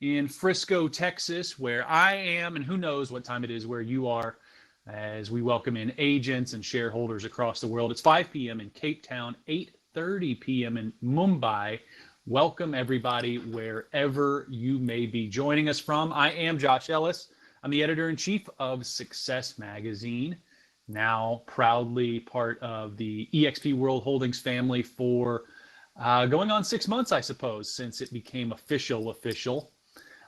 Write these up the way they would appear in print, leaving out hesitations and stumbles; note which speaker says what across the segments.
Speaker 1: in Frisco, Texas, where I am, and who knows what time it is where you are, as we welcome in agents and shareholders across the world. It's 5 p.m. in Cape Town, 8:30 p.m. in Mumbai. Welcome, everybody, wherever you may be joining us from. I am Josh Ellis. I'm the editor-in-chief of Success Magazine, now proudly part of the EXP World Holdings family for going on 6 months, I suppose, since it became official.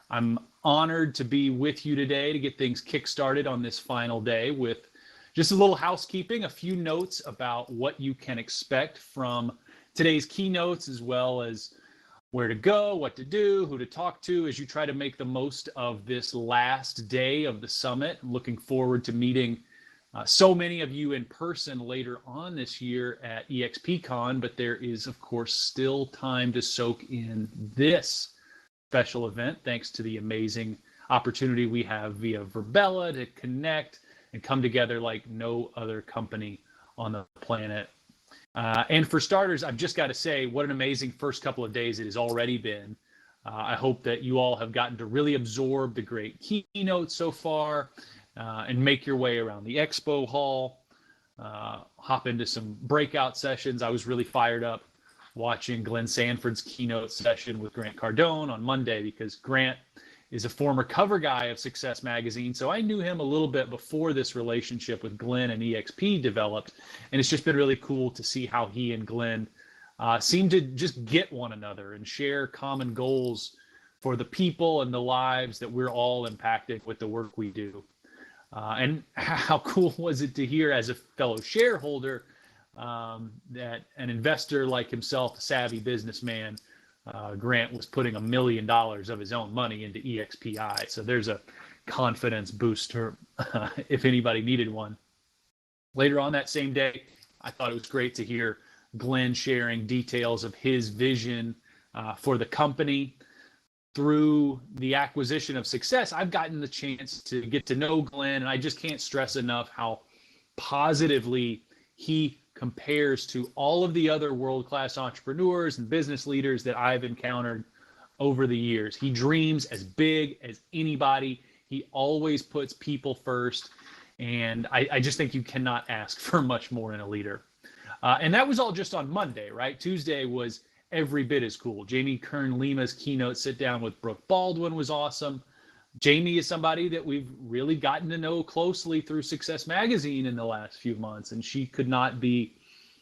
Speaker 1: I'm honored to be with you today to get things kick-started on this final day with just a little housekeeping, a few notes about what you can expect from today's keynotes, as well as where to go, what to do, who to talk to as you try to make the most of this last day of the summit. I'm looking forward to meeting so many of you in person later on this year at EXPCon, but there is, of course, still time to soak in this special event, thanks to the amazing opportunity we have via Verbella to connect and come together like no other company on the planet. And for starters, I've just got to say, what an amazing first couple of days it has already been. I hope that you all have gotten to really absorb the great keynote so far and make your way around the expo hall, hop into some breakout sessions. I was really fired up watching Glenn Sanford's keynote session with Grant Cardone on Monday, because Grant is a former cover guy of Success Magazine. So I knew him a little bit before this relationship with Glenn and EXP developed. And it's just been really cool to see how he and Glenn seem to just get one another and share common goals for the people and the lives that we're all impacting with the work we do. And how cool was it to hear, as a fellow shareholder, that an investor like himself, a savvy businessman, Grant, was putting $1 million of his own money into EXPI. So there's a confidence booster if anybody needed one. Later on that same day, I thought it was great to hear Glenn sharing details of his vision for the company. Through the acquisition of Success, I've gotten the chance to get to know Glenn, and I just can't stress enough how positively he compares to all of the other world-class entrepreneurs and business leaders that I've encountered over the years. He dreams as big as anybody. He always puts people first, and I just think you cannot ask for much more in a leader. And that was all just on Monday, right? Tuesday was every bit as cool. Jamie Kern-Lima's keynote sit down with Brooke Baldwin was awesome. Jamie is somebody that we've really gotten to know closely through Success Magazine in the last few months, and she could not be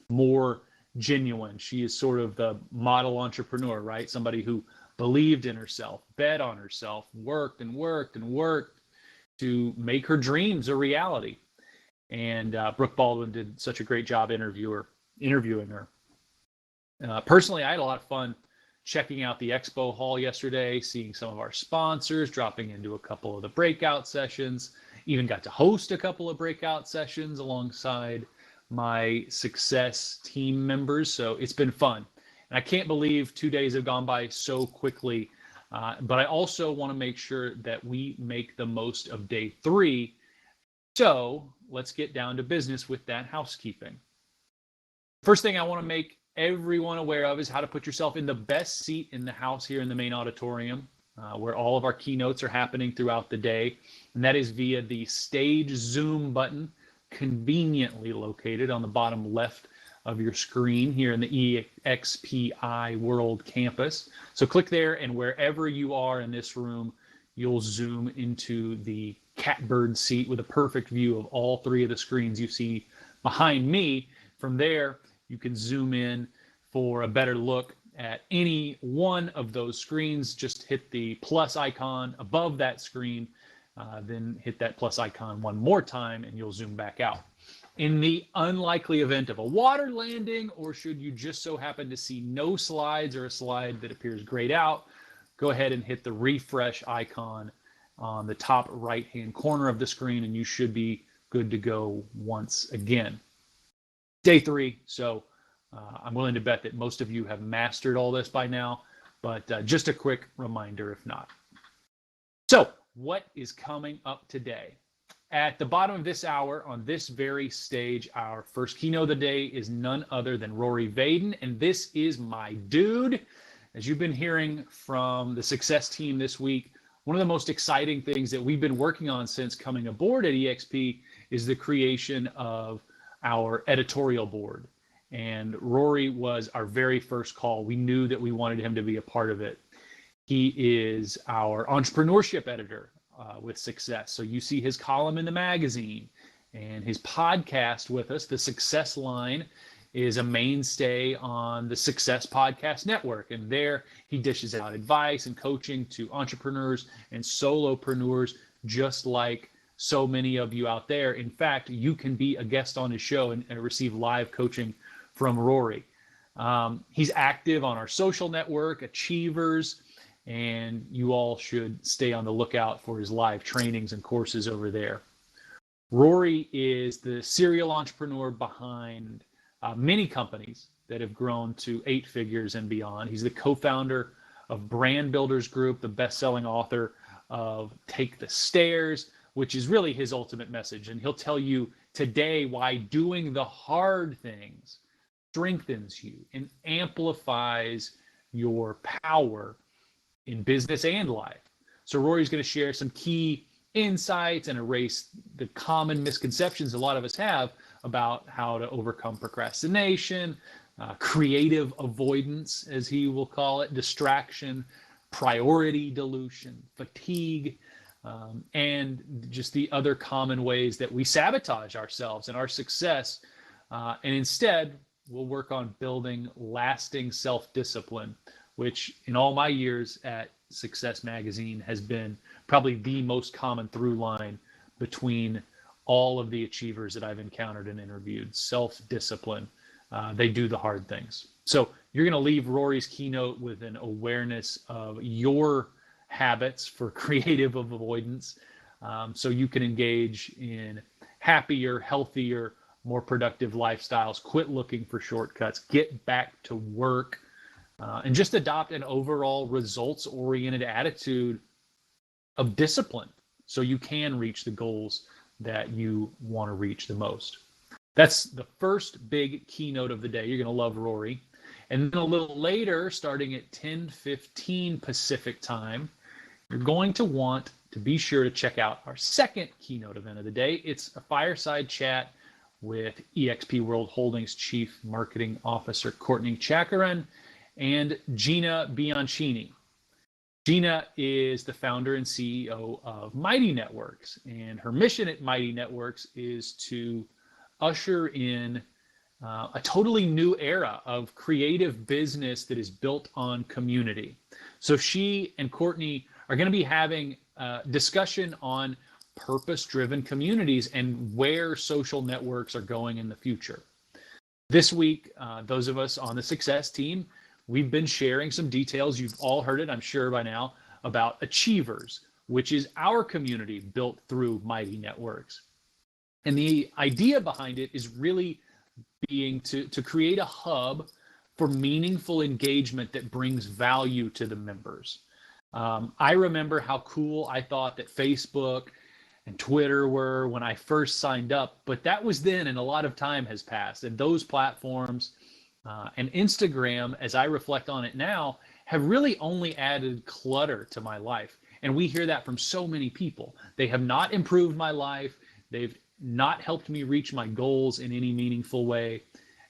Speaker 1: more genuine. She is sort of the model entrepreneur, right? Somebody who believed in herself, bet on herself, worked to make her dreams a reality. And Brooke Baldwin did such a great job interviewing her. Personally, I had a lot of fun checking out the expo hall yesterday, seeing some of our sponsors, dropping into a couple of the breakout sessions, even got to host a couple of breakout sessions alongside my Success team members. So it's been fun. And I can't believe 2 days have gone by so quickly. But I also want to make sure that we make the most of day 3. So let's get down to business with that housekeeping. First thing I want to make everyone aware of is how to put yourself in the best seat in the house here in the main auditorium, where all of our keynotes are happening throughout the day. And that is via the Stage Zoom button, conveniently located on the bottom left of your screen here in the EXPI World Campus. So click there, and wherever you are in this room, you'll zoom into the catbird seat with a perfect view of all 3 of the screens you see behind me. From there, you can zoom in for a better look at any one of those screens. Just hit the plus icon above that screen, then hit that plus icon one more time, and you'll zoom back out. In the unlikely event of a water landing, or should you just so happen to see no slides or a slide that appears grayed out, go ahead and hit the refresh icon on the top right-hand corner of the screen, and you should be good to go once again. Day 3, so I'm willing to bet that most of you have mastered all this by now, but just a quick reminder if not. So what is coming up today? At the bottom of this hour, on this very stage, our first keynote of the day is none other than Rory Vaden, and this is my dude. as you've been hearing from the success team this week, one of the most exciting things that we've been working on since coming aboard at EXP is the creation of our editorial board. And Rory was our very first call. We knew that we wanted him to be a part of it. He is our entrepreneurship editor with Success. So you see his column in the magazine and his podcast with us, The Success Line, is a mainstay on the Success Podcast Network. And there he dishes out advice and coaching to entrepreneurs and solopreneurs, just like so many of you out there. In fact, you can be a guest on his show and receive live coaching from Rory. He's active on our social network, Achievers, and you all should stay on the lookout for his live trainings and courses over there. Rory is the serial entrepreneur behind many companies that have grown to 8 figures and beyond. He's the co-founder of Brand Builders Group, the best-selling author of Take the Stairs, which is really his ultimate message. And he'll tell you today why doing the hard things strengthens you and amplifies your power in business and life. So Rory's going to share some key insights and erase the common misconceptions a lot of us have about how to overcome procrastination, creative avoidance, as he will call it, distraction, priority dilution, fatigue, and just the other common ways that we sabotage ourselves and our success. And instead, we'll work on building lasting self-discipline, which in all my years at Success Magazine has been probably the most common through line between all of the achievers that I've encountered and interviewed. Self-discipline. They do the hard things. So you're going to leave Rory's keynote with an awareness of your habits for creative avoidance, so you can engage in happier, healthier, more productive lifestyles, quit looking for shortcuts, get back to work, and just adopt an overall results-oriented attitude of discipline so you can reach the goals that you want to reach the most. That's the first big keynote of the day. You're going to love Rory. And then a little later, starting at 10:15 Pacific time, you're going to want to be sure to check out our second keynote event of the day. It's a fireside chat with EXP World Holdings Chief Marketing Officer Courtney Chakaran and Gina Bianchini. Gina is the founder and CEO of Mighty Networks, and her mission at Mighty Networks is to usher in a totally new era of creative business that is built on community. So she and Courtney are going to be having a discussion on purpose-driven communities and where social networks are going in the future. This week, those of us on the Success team, we've been sharing some details. You've all heard it, I'm sure by now, about Achievers, which is our community built through Mighty Networks. And the idea behind it is really being to create a hub for meaningful engagement that brings value to the members. I remember how cool I thought that Facebook and Twitter were when I first signed up, but that was then, and a lot of time has passed. And those platforms and Instagram, as I reflect on it now, have really only added clutter to my life. And we hear that from so many people. They have not improved my life. They've not helped me reach my goals in any meaningful way.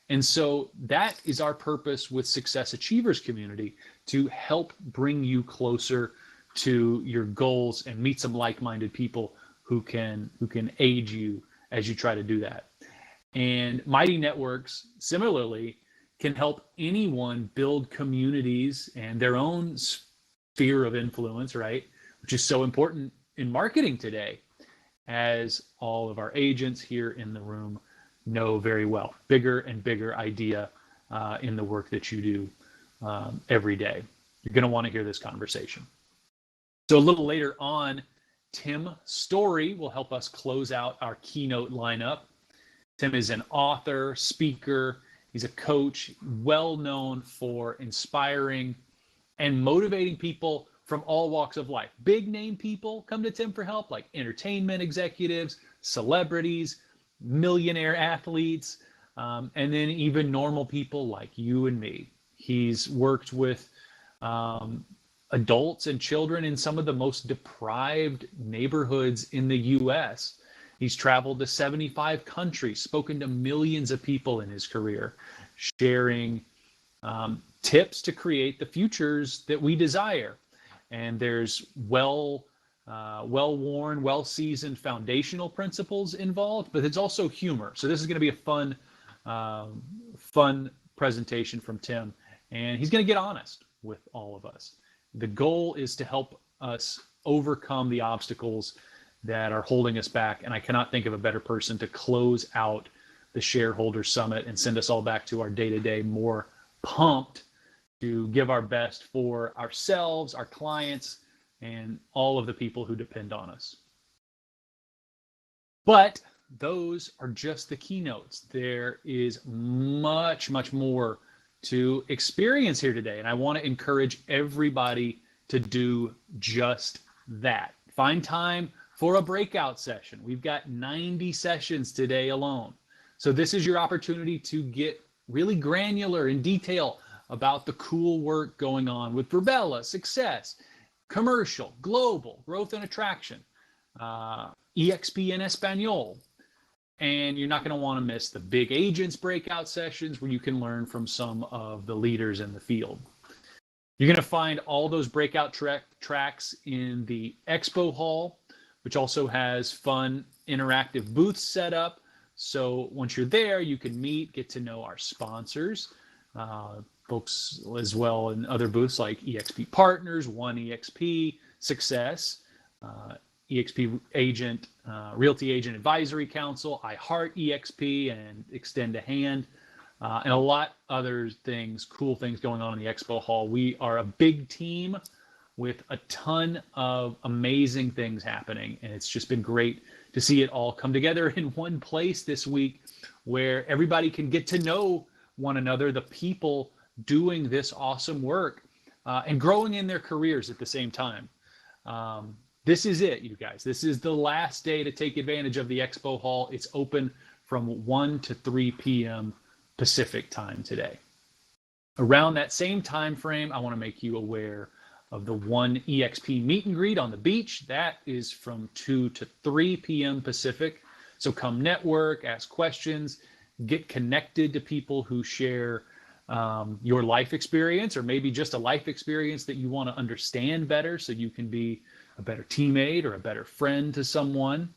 Speaker 1: And so that is our purpose with Success Achievers community, to help bring you closer to your goals and meet some like-minded people who can aid you as you try to do that. And Mighty Networks, similarly, can help anyone build communities and their own sphere of influence, right? Which is so important in marketing today, as all of our agents here in the room know very well. Bigger and bigger idea in the work that you do every day. You're going to want to hear this conversation. So a little later on, Tim Story will help us close out our keynote lineup. Tim is an author, speaker. He's a coach, well known for inspiring and motivating people from all walks of life. Big name people come to Tim for help, like entertainment executives, celebrities, millionaire athletes, and then even normal people like you and me. He's worked with adults and children in some of the most deprived neighborhoods in the U.S. He's traveled to 75 countries, spoken to millions of people in his career, sharing tips to create the futures that we desire. And there's well-worn, well-seasoned foundational principles involved, but it's also humor. So this is going to be a fun presentation from Tim, and he's going to get honest with all of us. The goal is to help us overcome the obstacles that are holding us back, and I cannot think of a better person to close out the Shareholder Summit and send us all back to our day-to-day more pumped to give our best for ourselves, our clients, and all of the people who depend on us. But those are just the keynotes. There is much, much more to experience here today, and I want to encourage everybody to do just that. Find time for a breakout session. We've got 90 sessions today alone. So this is your opportunity to get really granular in detail about the cool work going on with Virbela, Success, Commercial, Global, Growth and Attraction, EXPI in Espanol. And you're not going to want to miss the big agents breakout sessions where you can learn from some of the leaders in the field. You're going to find all those breakout tracks in the expo hall, which also has fun interactive booths set up. So once you're there, you can meet, get to know our sponsors, folks as well in other booths like EXP Partners, One EXP, Success, EXP Agent, Realty Agent Advisory Council, I Heart EXP, and Extend a Hand, and a lot other things, cool things going on in the expo hall. We are a big team with a ton of amazing things happening, and it's just been great to see it all come together in one place this week where everybody can get to know one another, the people doing this awesome work and growing in their careers at the same time. This is it, you guys. This is the last day to take advantage of the expo hall. It's open from 1 to 3 p.m. Pacific time today. Around that same time frame, I want to make you aware of the One EXP meet and greet on the beach. That is from 2 to 3 p.m. Pacific. So come network, ask questions, get connected to people who share your life experience, or maybe just a life experience that you want to understand better so you can be a better teammate or a better friend to someone.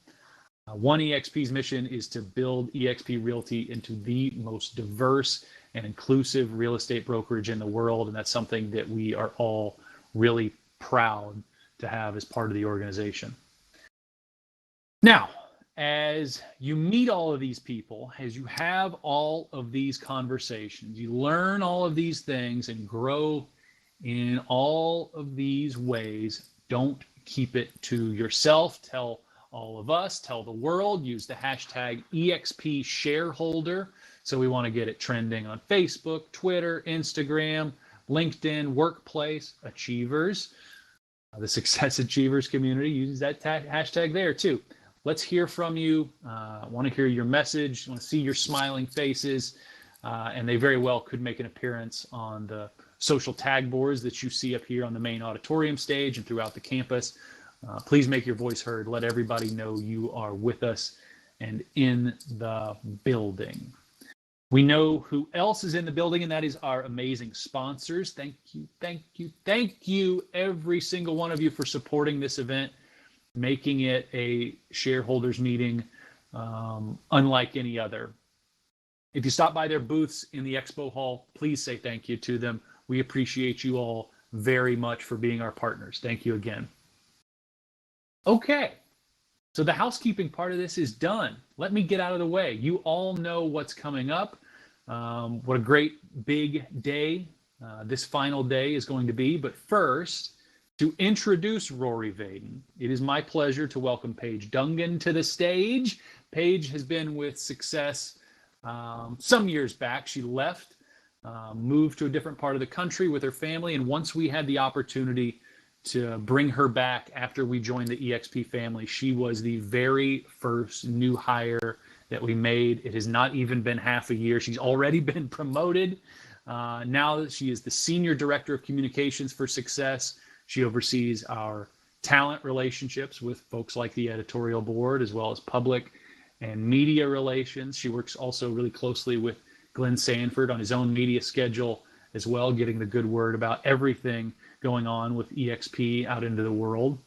Speaker 1: One EXP's mission is to build EXP Realty into the most diverse and inclusive real estate brokerage in the world, and that's something that we are all really proud to have as part of the organization. Now, as you meet all of these people, as you have all of these conversations, you learn all of these things and grow in all of these ways, don't keep it to yourself. Tell all of us, tell the world, use the hashtag EXP Shareholder. So we want to get it trending on Facebook, Twitter, Instagram, LinkedIn, Workplace, Achievers, the Success Achievers community. Use that hashtag there too. Let's hear from you. I want to hear your message. I want to see your smiling faces. And they very well could make an appearance on the social tag boards that you see up here on the main auditorium stage and throughout the campus. Please make your voice heard. Let everybody know you are with us and in the building. We know who else is in the building, and that is our amazing sponsors. Thank you, thank you, thank you, every single one of you for supporting this event, making it a shareholders meeting unlike any other. If you stop by their booths in the expo hall, please say thank you to them. We appreciate you all very much for being our partners. Thank you again. Okay, so the housekeeping part of this is done. Let me get out of the way. You all know what's coming up. What a great big day this final day is going to be. But first, to introduce Rory Vaden, it is my pleasure to welcome Paige Dungan to the stage. Paige has been with Success some years back. She left, moved to a different part of the country with her family, and once we had the opportunity to bring her back after we joined the EXP family, she was the very first new hire that we made. It has not even been half a year. She's already been promoted. Now that she is the Senior Director of Communications for Success, she oversees our talent relationships with folks like the editorial board, as well as public and media relations. She works also really closely with Glenn Sanford on his own media schedule as well, getting the good word about everything going on with EXP out into the world.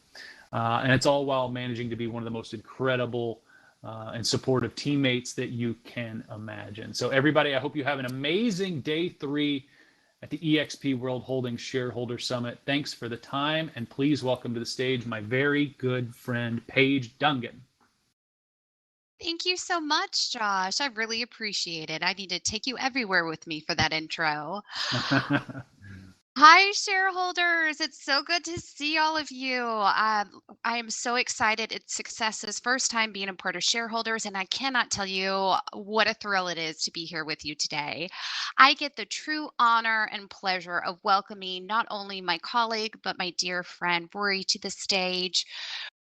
Speaker 1: And it's all while managing to be one of the most incredible and supportive teammates that you can imagine. So everybody, I hope you have an amazing day 3 at the EXP World Holdings Shareholder Summit. Thanks for the time, and please welcome to the stage my very good friend, Paige Dungan.
Speaker 2: Thank you so much, Josh. I really appreciate it. I need to take you everywhere with me for that intro. Hi, shareholders. It's so good to see all of you. I am so excited. It's Success's first time being a part of shareholders, and I cannot tell you what a thrill it is to be here with you today. I get the true honor and pleasure of welcoming not only my colleague, but my dear friend Rory to the stage.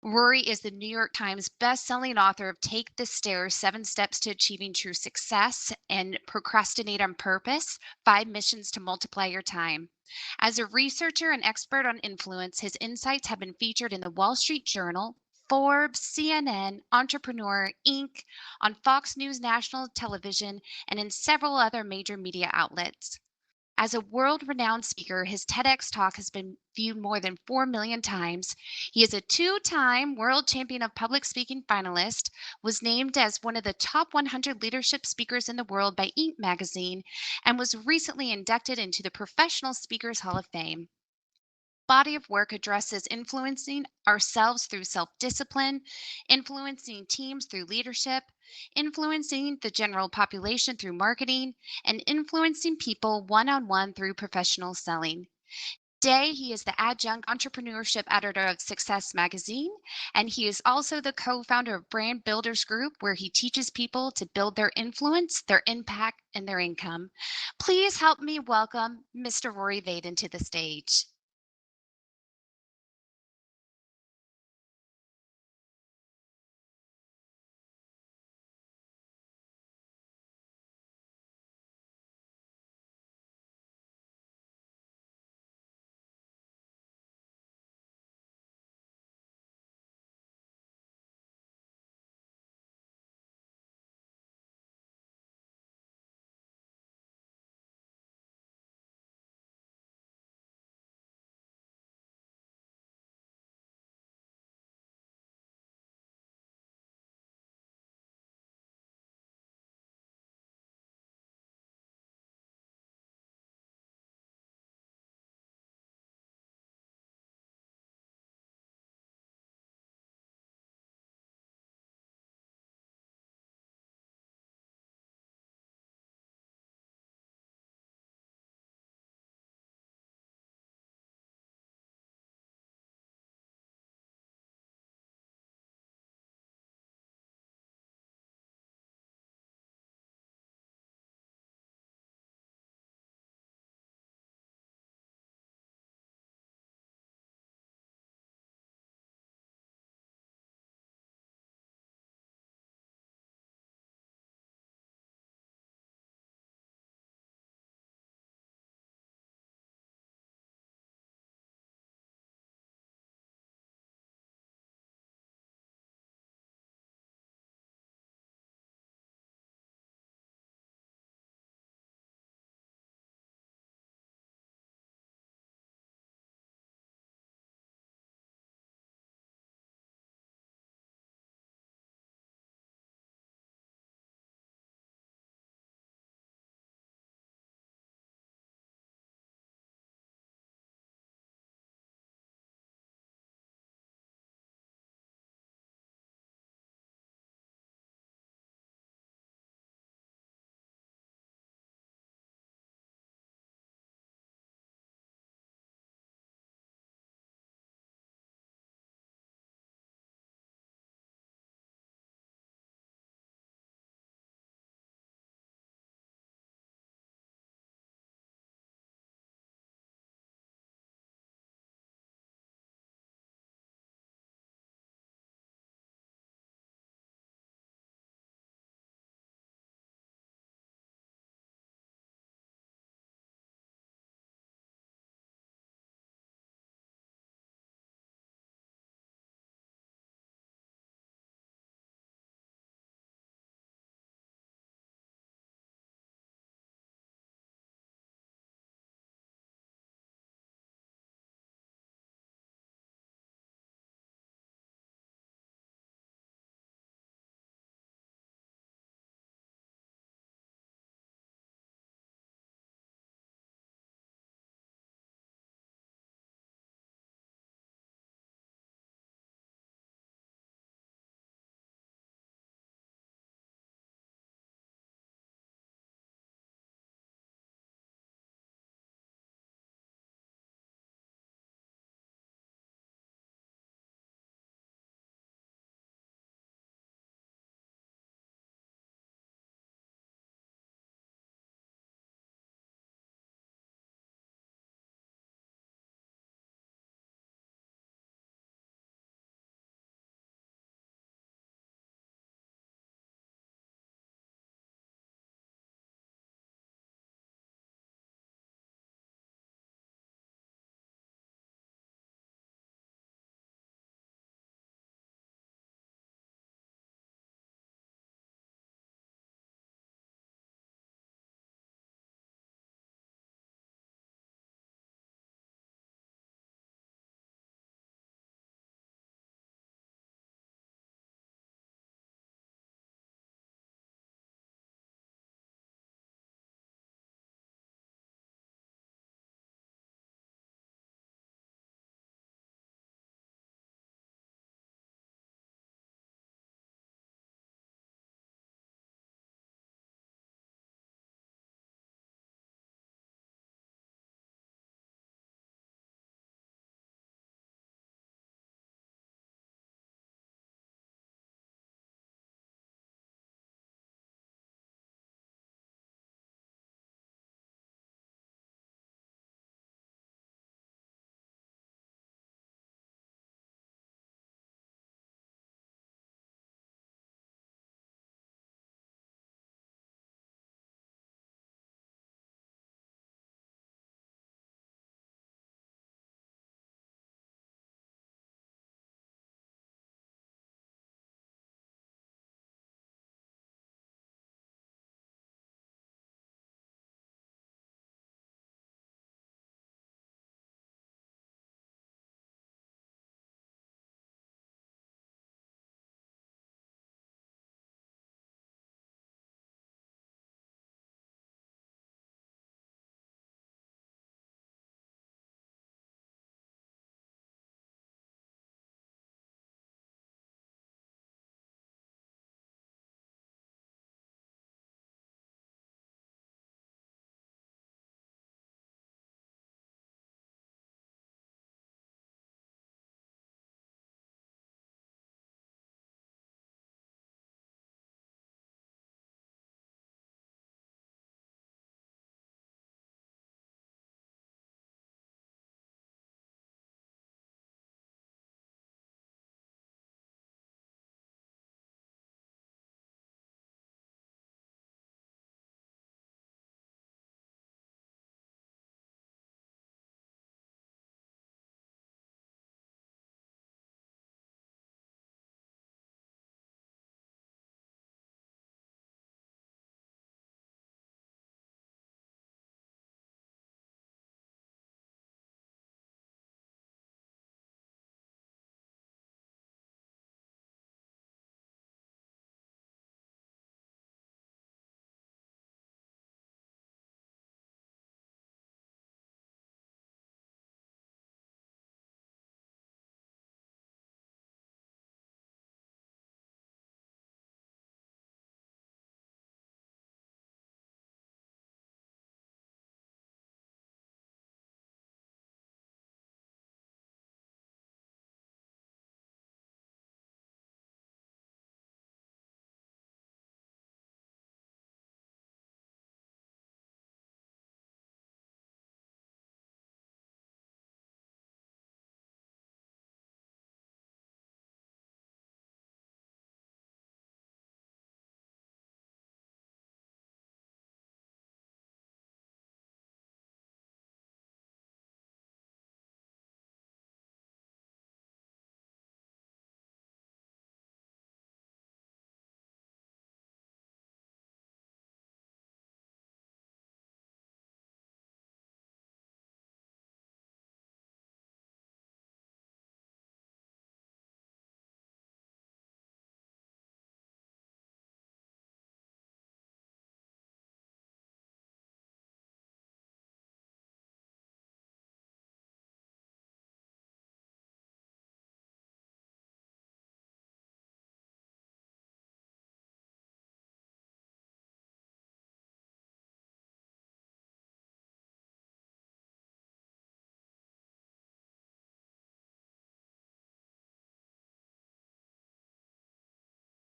Speaker 2: Rory is the New York Times best-selling author of Take the Stairs: 7 Steps to Achieving True Success and Procrastinate on Purpose: 5 Missions to Multiply Your Time. As a researcher and expert on influence, his insights have been featured in the Wall Street Journal, Forbes, CNN, Entrepreneur, Inc., on Fox News National Television, and in several other major media outlets. As a world renowned speaker, his TEDx talk has been viewed more than 4 million times. He is a 2-time world champion of public speaking finalist, was named as one of the top 100 leadership speakers in the world by Inc. magazine, and was recently inducted into the Professional Speakers Hall of Fame. Body of work addresses influencing ourselves through self discipline, influencing teams through leadership, influencing the general population through marketing, and influencing people one on one through professional selling. Today, he is the adjunct entrepreneurship editor of Success Magazine, and he is also the co founder of Brand Builders Group, where he teaches people to build their influence, their impact, and their income. Please help me welcome Mr. Rory Vaden to the stage.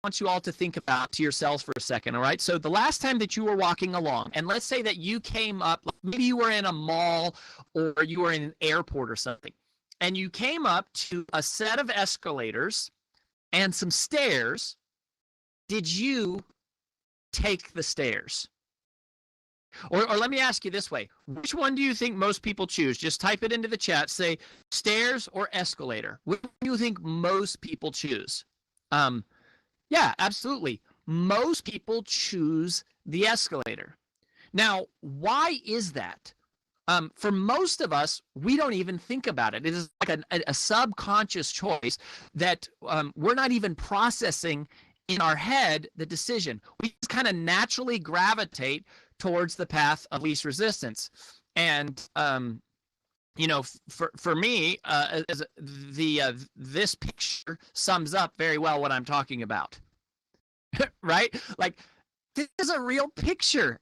Speaker 3: want you all to think about to yourselves for a second, all right? So the last time that you were walking along, and let's say that you came up, maybe you were in a mall or you were in an airport or something, and you came up to a set of escalators and some stairs. Did you take the stairs? Or let me ask you this way. Which one do you think most people choose? Just type it into the chat. Say stairs or escalator. Which do you think most people choose? Yeah, absolutely. Most people choose the escalator. Now, why is that? For most of us, we don't even think about it. It is like a subconscious choice that we're not even processing in our head the decision. We just kind of naturally gravitate towards the path of least resistance. And for me, this picture sums up very well what I'm talking about. Right? Like, this is a real picture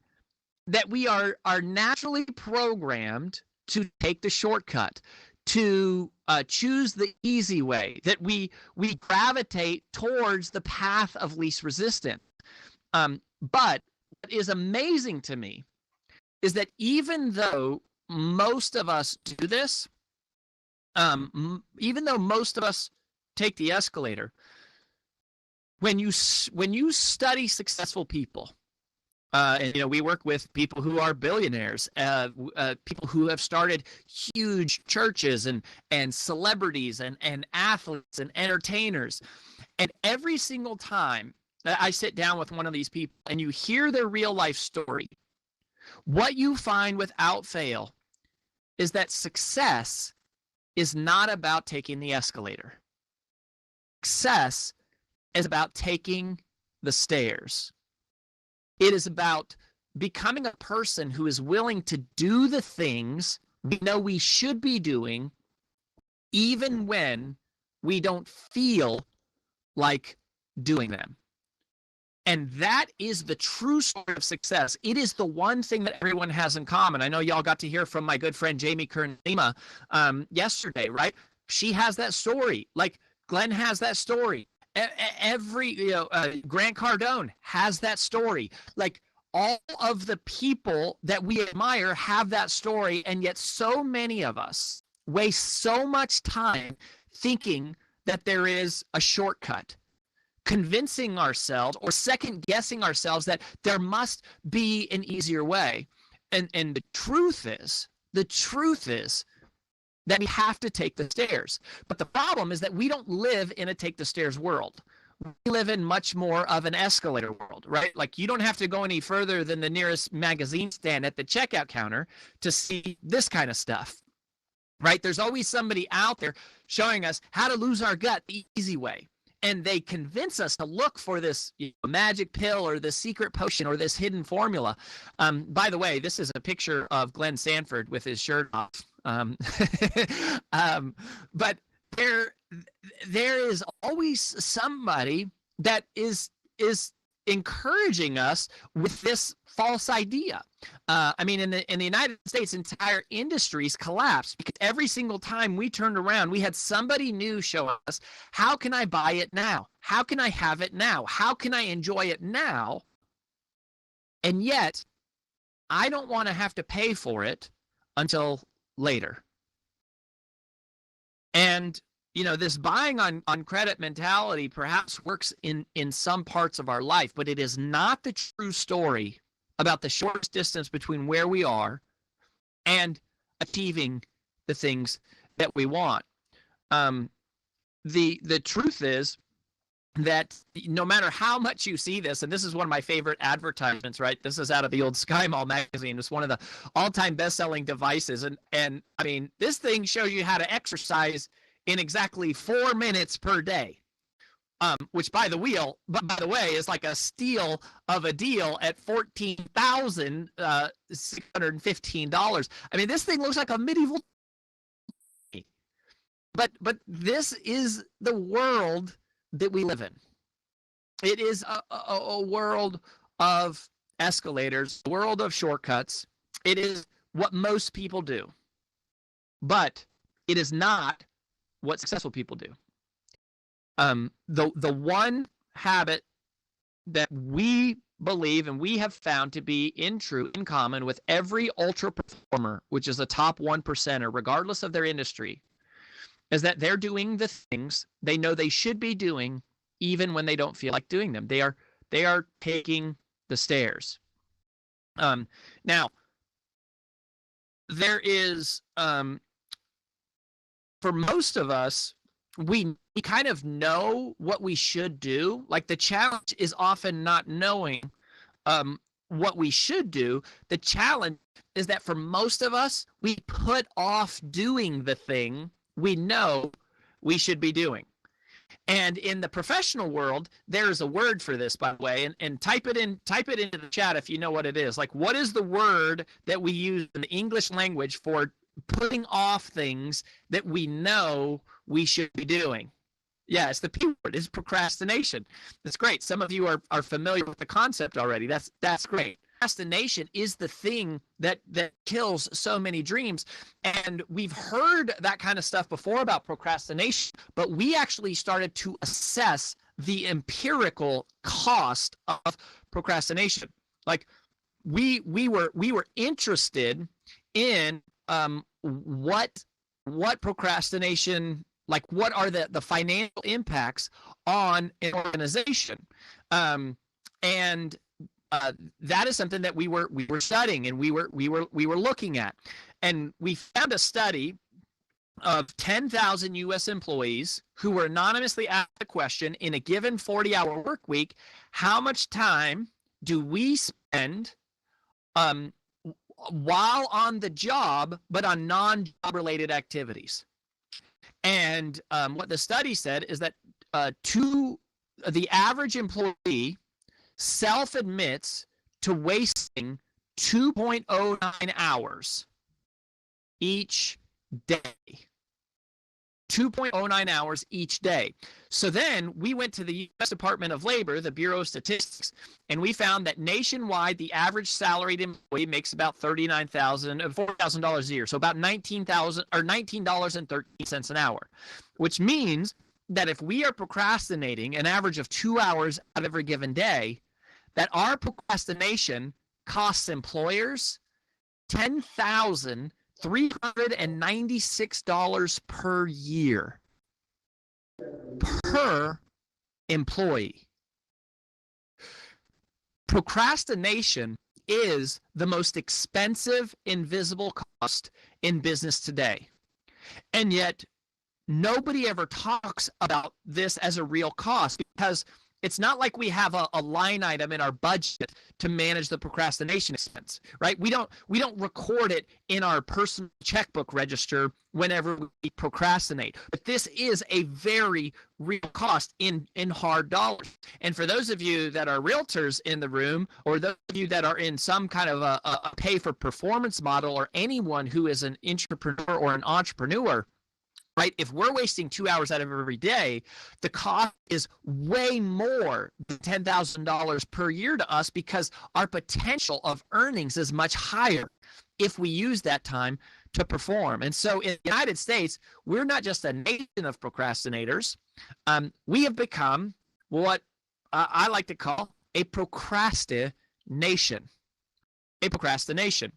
Speaker 3: that we are naturally programmed to take the shortcut, to choose the easy way, that we gravitate towards the path of least resistance. But what is amazing to me is that even though most of us do this, even though most of us take the escalator, when you study successful people, and we work with people who are billionaires, people who have started huge churches and celebrities and athletes and entertainers, and every single time I sit down with one of these people and you hear their real life story, what you find without fail is that success is not about taking the escalator. Success is about taking the stairs. It is about becoming a person who is willing to do the things we know we should be doing, even when we don't feel like doing them. And that is the true story of success. It is the one thing that everyone has in common. I know y'all got to hear from my good friend Jamie Kern-Lima yesterday, right? She has that story. Like, Glenn has that story. Every Grant Cardone has that story. Like, all of the people that we admire have that story, and yet so many of us waste so much time thinking that there is a shortcut, convincing ourselves or second guessing ourselves that there must be an easier way. And the truth is that we have to take the stairs. But the problem is that we don't live in a take the stairs world. We live in much more of an escalator world, right? Like, you don't have to go any further than the nearest magazine stand at the checkout counter to see this kind of stuff, right? There's always somebody out there showing us how to lose our gut the easy way. And they convince us to look for this magic pill or this secret potion or this hidden formula. By the way, this is a picture of Glenn Sanford with his shirt off. But there is always somebody that is encouraging us with this false idea. I mean, in the United States, entire industries collapsed because every single time we turned around, we had somebody new show us, how can I buy it now? How can I have it now? How can I enjoy it now? And yet, I don't want to have to pay for it until later. And this buying on credit mentality perhaps works in some parts of our life, but it is not the true story about the shortest distance between where we are and achieving the things that we want. The truth is that no matter how much you see this, and this is one of my favorite advertisements, right? This is out of the old Sky Mall magazine. It's one of the all-time best-selling devices. And I mean, this thing shows you how to exercise in exactly 4 minutes per day, which by the way, is like a steal of a deal at $14,615. I mean, this thing looks like a medieval. But this is the world that we live in. It is a world of escalators, a world of shortcuts. It is what most people do. But it is not what successful people do. The one habit that we believe and we have found to be in common with every ultra performer, which is a top 1%er, regardless of their industry, is that they're doing the things they know they should be doing even when they don't feel like doing them. They are taking the stairs. Now, there is, for most of us, we kind of know what we should do. Like, the challenge is often not knowing what we should do. The challenge is that for most of us, we put off doing the thing we know we should be doing. And in the professional world, there's a word for this, by the way, and type it into the chat if you know what it is. Like, what is the word that we use in the English language for putting off things that we know we should be doing? Yeah, it's the P word. It's procrastination. That's great. Some of you are familiar with the concept already. That's great. Procrastination is the thing that kills so many dreams. And we've heard that kind of stuff before about procrastination, but we actually started to assess the empirical cost of procrastination. Like, we were interested in what procrastination, like, what are the financial impacts on an organization, and that is something that we were studying, and we were looking at, and we found a study of 10,000 U.S. employees who were anonymously asked the question, in a given 40-hour work week, how much time do we spend while on the job but on non-job related activities? And what the study said is that the average employee self-admits to wasting 2.09 hours each day. 2.09 hours each day. So then we went to the U.S. Department of Labor, the Bureau of Statistics, and we found that nationwide, the average salaried employee makes about $40,000 a year. So about $19.13 an hour, which means that if we are procrastinating an average of 2 hours out of every given day, that our procrastination costs employers $10,396 per year per employee. Procrastination is the most expensive invisible cost in business today. And yet nobody ever talks about this as a real cost, because it's not like we have a line item in our budget to manage the procrastination expense, right? We don't record it in our personal checkbook register whenever we procrastinate. But this is a very real cost in hard dollars. And for those of you that are realtors in the room, or those of you that are in some kind of a pay for performance model, or anyone who is an entrepreneur or an entrepreneur, right? If we're wasting 2 hours out of every day, the cost is way more than $10,000 per year to us, because our potential of earnings is much higher if we use that time to perform. And so in the United States, we're not just a nation of procrastinators. We have become what I like to call a procrastination. A procrastination.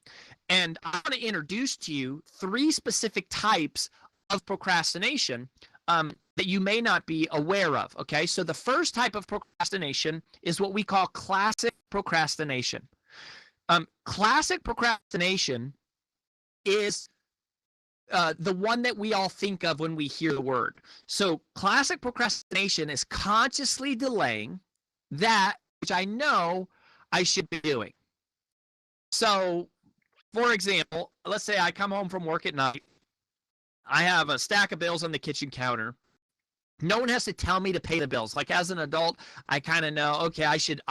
Speaker 3: And I want to introduce to you 3 specific types of procrastination that you may not be aware of. Okay, so the first type of procrastination is what we call classic procrastination. Classic procrastination is the one that we all think of when we hear the word. So classic procrastination is consciously delaying that which I know I should be doing. So, for example, let's say I come home from work at night. I have a stack of bills on the kitchen counter. No one has to tell me to pay the bills. Like, as an adult, I kind of know, okay, I should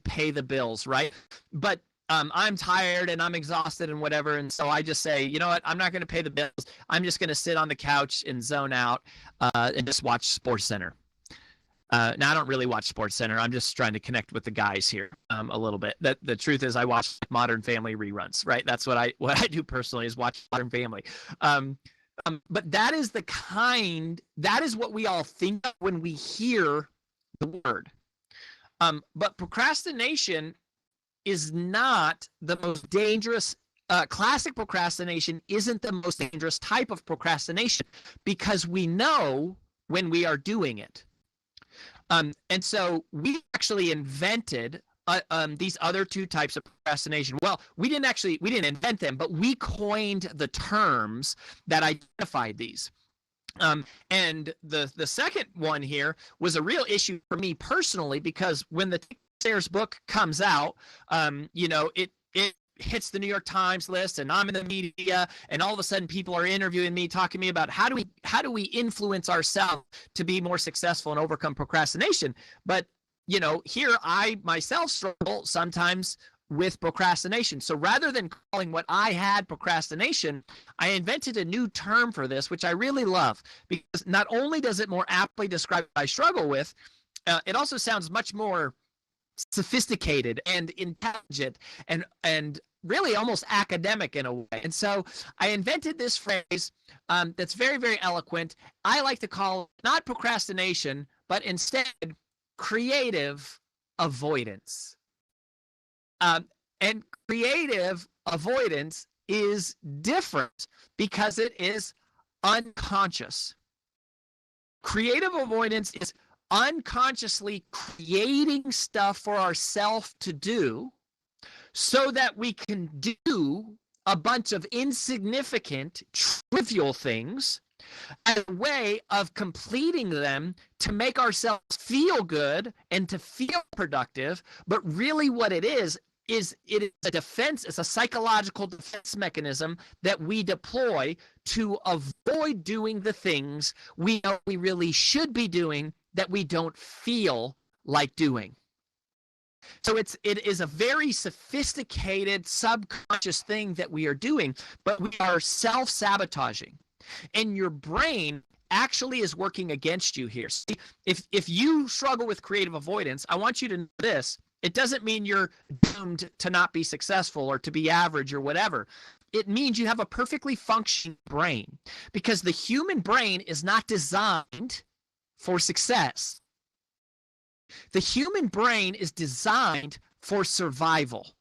Speaker 3: pay the bills, right? But I'm tired and I'm exhausted and whatever, and so I just say, you know what? I'm not going to pay the bills. I'm just going to sit on the couch and zone out and just watch SportsCenter. Now, I don't really watch SportsCenter. I'm just trying to connect with the guys here a little bit. The truth is, I watch Modern Family reruns, right? That's what I do personally, is watch Modern Family. But that is what we all think of when we hear the word. But procrastination is not the most dangerous. Classic procrastination isn't the most dangerous type of procrastination because we know when we are doing it. And so we actually invented these other two types of procrastination. Well, we didn't invent them, but we coined the terms that identified these. And the second one here was a real issue for me personally, because when the Stairs book comes out, it hits the New York Times list, and I'm in the media, and all of a sudden people are interviewing me, talking to me about how do we influence ourselves to be more successful and overcome procrastination. But here I myself struggle sometimes with procrastination. So rather than calling what I had procrastination, I invented a new term for this, which I really love, because not only does it more aptly describe what I struggle with, it also sounds much more sophisticated and intelligent and really almost academic in a way. And so I invented this phrase that's very, very eloquent. I like to call it not procrastination, but instead creative avoidance. And creative avoidance is different because it is unconscious. Creative avoidance is unconsciously creating stuff for ourselves to do so that we can do a bunch of insignificant, trivial things as a way of completing them to make ourselves feel good and to feel productive. But really what it is it is a defense, it's a psychological defense mechanism that we deploy to avoid doing the things we know we really should be doing that we don't feel like doing. So it is a very sophisticated subconscious thing that we are doing, but we are self-sabotaging. And your brain actually is working against you here. See, if you struggle with creative avoidance, I want you to know this. It doesn't mean you're doomed to not be successful or to be average or whatever. It means you have a perfectly functioning brain, because the human brain is not designed for success. The human brain is designed for survival.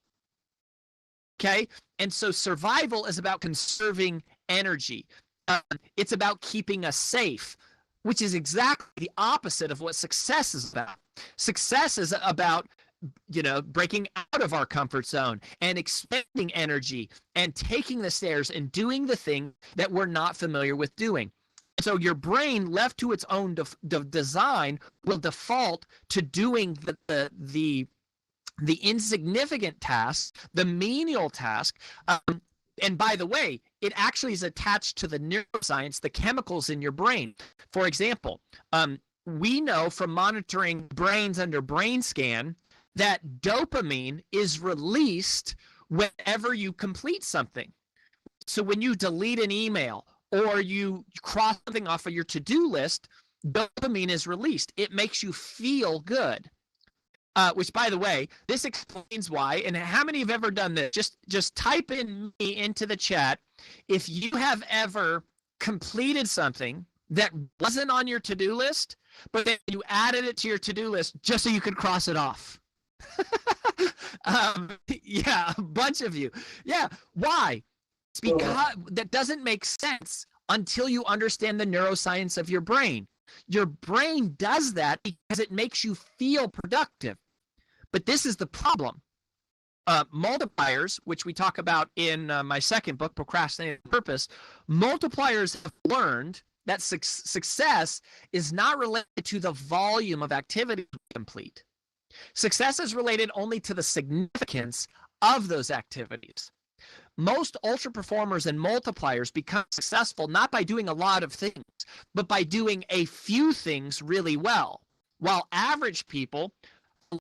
Speaker 3: Okay? And so survival is about conserving energy. It's about keeping us safe, which is exactly the opposite of what success is about. Success is about breaking out of our comfort zone and expending energy and taking the stairs and doing the thing that we're not familiar with doing. So your brain, left to its own design, will default to doing the insignificant task, the menial task. And by the way, it actually is attached to the neuroscience, the chemicals in your brain. For example, we know from monitoring brains under brain scan that dopamine is released whenever you complete something. So when you delete an email or you cross something off of your to-do list, dopamine is released. It makes you feel good. Which, by the way, this explains why. And how many have ever done this? Just type in me into the chat if you have ever completed something that wasn't on your to-do list, but then you added it to your to-do list just so you could cross it off. Yeah, a bunch of you. Yeah, why? It's because that doesn't make sense until you understand the neuroscience of your brain. Your brain does that because it makes you feel productive. But this is the problem. Multipliers, which we talk about in my second book, Procrastinating on Purpose, multipliers have learned that success is not related to the volume of activity we complete. Success is related only to the significance of those activities. Most ultra performers and multipliers become successful not by doing a lot of things, but by doing a few things really well, while average people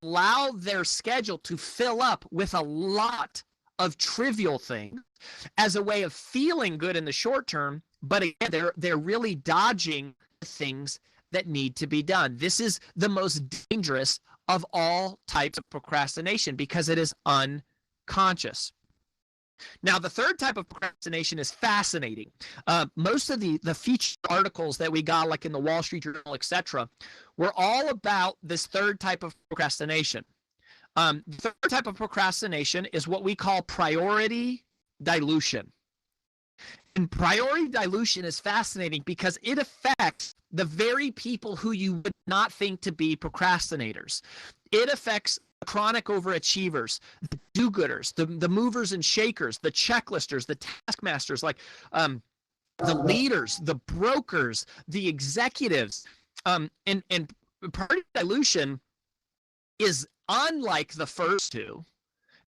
Speaker 3: allow their schedule to fill up with a lot of trivial things as a way of feeling good in the short term, but again, they're really dodging things that need to be done. This is the most dangerous of all types of procrastination because it is unconscious. Now, the third type of procrastination is fascinating. Most of the featured articles that we got, like in the Wall Street Journal, etc., were all about this third type of procrastination. The third type of procrastination is what we call priority dilution. And priority dilution is fascinating because it affects the very people who you would not think to be procrastinators. It affects chronic overachievers, the do-gooders, the movers and shakers, the checklisters, the taskmasters, like the leaders, the brokers, the executives. And priority dilution is unlike the first two,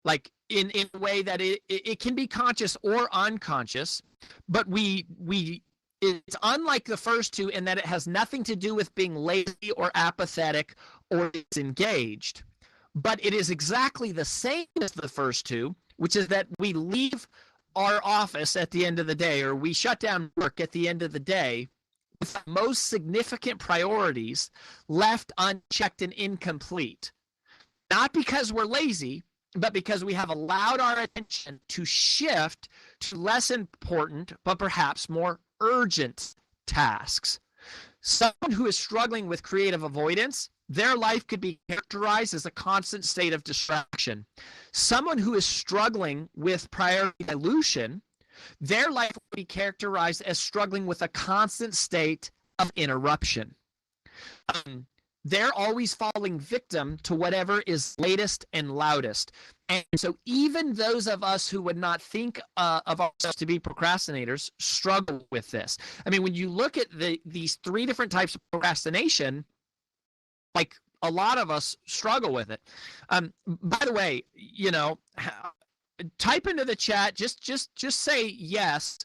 Speaker 3: like in a way that it can be conscious or unconscious, but it's unlike the first two in that it has nothing to do with being lazy or apathetic or disengaged. But it is exactly the same as the first two, which is that we leave our office at the end of the day, or we shut down work at the end of the day with the most significant priorities left unchecked and incomplete. Not because we're lazy, but because we have allowed our attention to shift to less important, but perhaps more urgent tasks. Someone who is struggling with creative avoidance, their life could be characterized as a constant state of distraction. Someone who is struggling with priority dilution, their life would be characterized as struggling with a constant state of interruption. They're always falling victim to whatever is latest and loudest. And so even those of us who would not think of ourselves to be procrastinators struggle with this. I mean, when you look at these three different types of procrastination, like a lot of us struggle with it. By the way, type into the chat, just say yes.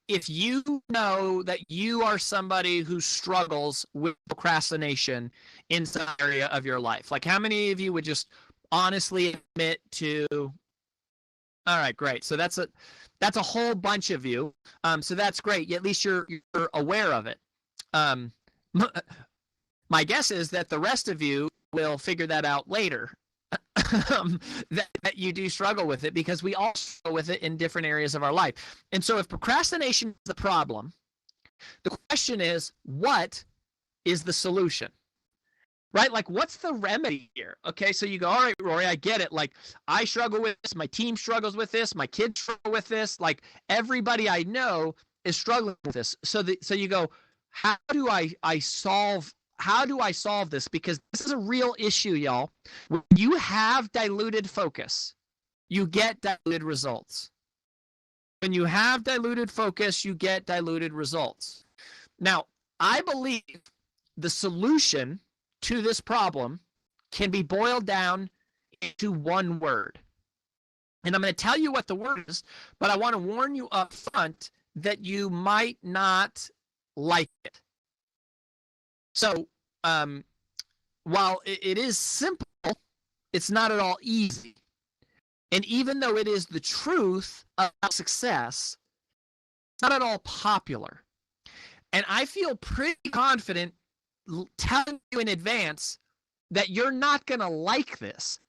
Speaker 3: If you know that you are somebody who struggles with procrastination in some area of your life, like how many of you would just honestly admit to? All right, great. So that's a whole bunch of you. So that's great. At least you're aware of it. My guess is that the rest of you will figure that out later. That you do struggle with it, because we all struggle with it in different areas of our life. And so if procrastination is the problem, the question is, what is the solution? Right? Like, what's the remedy here? Okay, so you go, all right, Rory, I get it. Like, I struggle with this. My team struggles with this. My kids struggle with this. Like, everybody I know is struggling with this. So you go, how do I solve this? Because this is a real issue, y'all. When you have diluted focus, you get diluted results. When you have diluted focus, you get diluted results. Now, I believe the solution to this problem can be boiled down into one word. And I'm going to tell you what the word is, but I want to warn you up front that you might not like it. So, while it is simple, it's not at all easy. And even though it is the truth of success, it's not at all popular. And I feel pretty confident telling you in advance that you're not going to like this.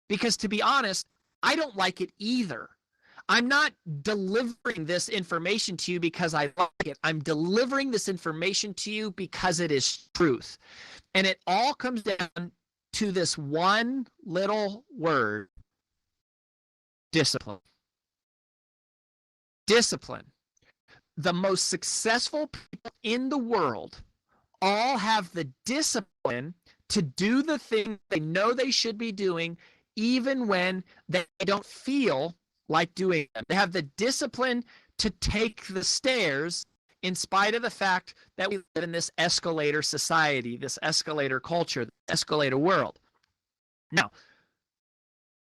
Speaker 3: Because to be honest, I don't like it either. I'm not delivering this information to you because I like it. I'm delivering this information to you because it is truth. And it all comes down to this one little word: discipline. Discipline. The most successful people in the world all have the discipline to do the thing they know they should be doing, even when they don't feel like doing them. They have the discipline to take the stairs in spite of the fact that we live in this escalator society, this escalator culture, this escalator world. Now,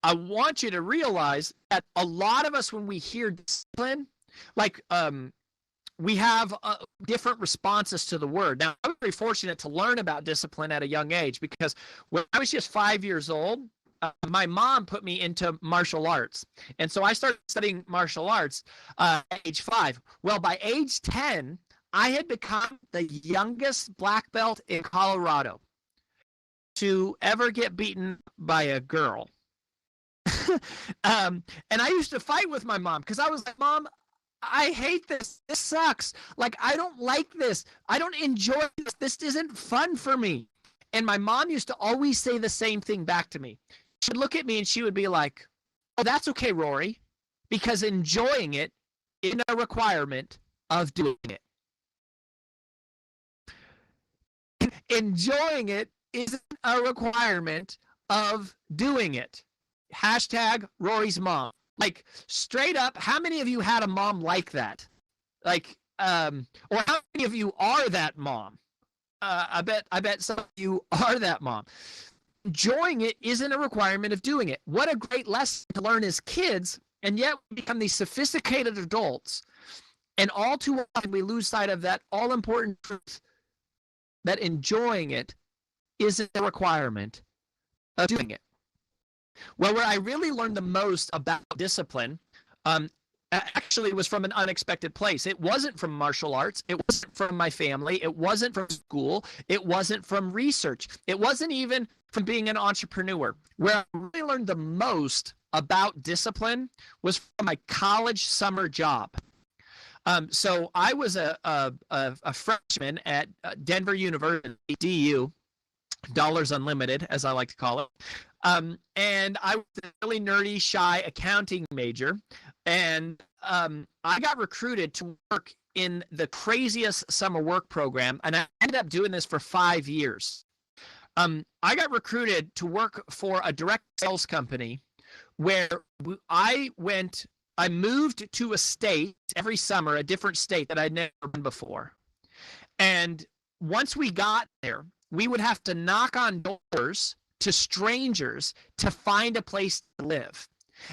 Speaker 3: I want you to realize that a lot of us, when we hear discipline, like we have different responses to the word. Now, I was very fortunate to learn about discipline at a young age, because when I was just 5 years old, my mom put me into martial arts. And so I started studying martial arts at age 5. Well, by age 10, I had become the youngest black belt in Colorado to ever get beaten by a girl. And I used to fight with my mom because I was like, Mom, I hate this. This sucks. Like, I don't like this. I don't enjoy this. This isn't fun for me. And my mom used to always say the same thing back to me. She would look at me and she would be like, oh, that's okay, Rory, because enjoying it isn't a requirement of doing it. Enjoying it isn't a requirement of doing it. Hashtag Rory's mom. Like, straight up, how many of you had a mom like that? Like, or how many of you are that mom? I bet some of you are that mom. Enjoying it isn't a requirement of doing it. What a great lesson to learn as kids, and yet we become these sophisticated adults, and all too often we lose sight of that all-important truth that enjoying it isn't a requirement of doing it. Well, where I really learned the most about discipline actually was from an unexpected place. It wasn't from martial arts. It wasn't from my family. It wasn't from school. It wasn't from research. It wasn't even from being an entrepreneur. Where I really learned the most about discipline was from my college summer job. So I was a freshman at Denver University, DU, Dollars Unlimited, as I like to call it. And I was a really nerdy, shy accounting major. And I got recruited to work in the craziest summer work program. And I ended up doing this for 5 years. I got recruited to work for a direct sales company where I moved to a state every summer, a different state that I'd never been before. And once we got there, we would have to knock on doors to strangers to find a place to live.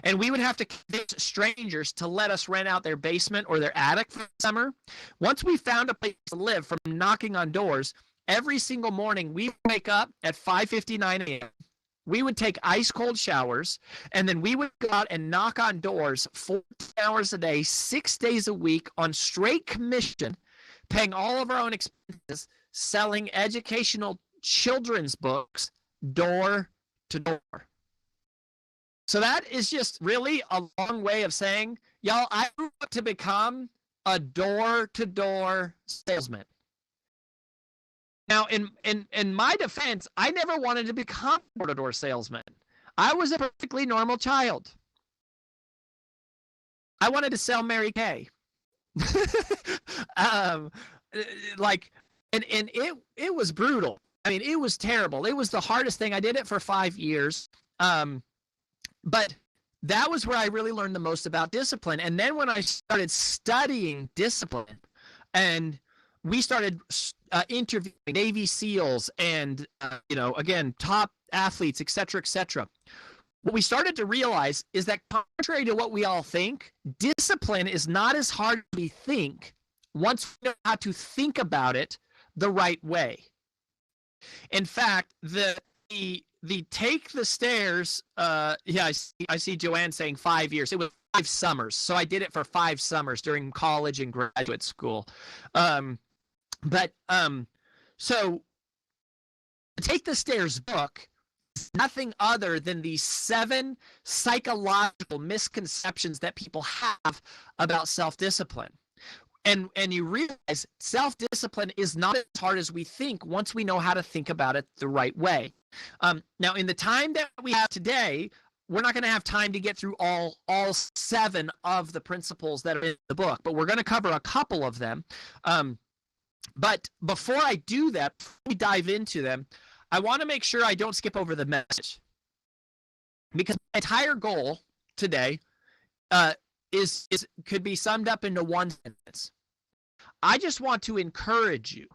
Speaker 3: And we would have to convince strangers to let us rent out their basement or their attic for the summer. Once we found a place to live from knocking on doors, every single morning we would wake up at 5:59 a.m. We would take ice cold showers, and then we would go out and knock on doors 14 hours a day, 6 days a week on straight commission, paying all of our own expenses, selling educational children's books door to door. So that is just really a long way of saying, y'all, I grew up to become a door-to-door salesman. Now, in my defense, I never wanted to become a door-to-door salesman. I was a perfectly normal child. I wanted to sell Mary Kay. And it was brutal. I mean, it was terrible. It was the hardest thing. I did it for 5 years. But that was where I really learned the most about discipline. And then when I started studying discipline, and we started interviewing Navy SEALs and, again, top athletes, et cetera, what we started to realize is that contrary to what we all think, discipline is not as hard as we think once we know how to think about it the right way. In fact, the take the stairs, I see Joanne saying 5 years. It was 5 summers. So I did it for 5 summers during college and graduate school. So the Take the Stairs book is nothing other than these 7 psychological misconceptions that people have about self-discipline. And you realize self-discipline is not as hard as we think once we know how to think about it the right way. Now, in the time that we have today, we're not going to have time to get through all 7 of the principles that are in the book, but we're going to cover a couple of them. But before I do that, before we dive into them, I want to make sure I don't skip over the message. Because my entire goal today could be summed up into one sentence. I just want to encourage you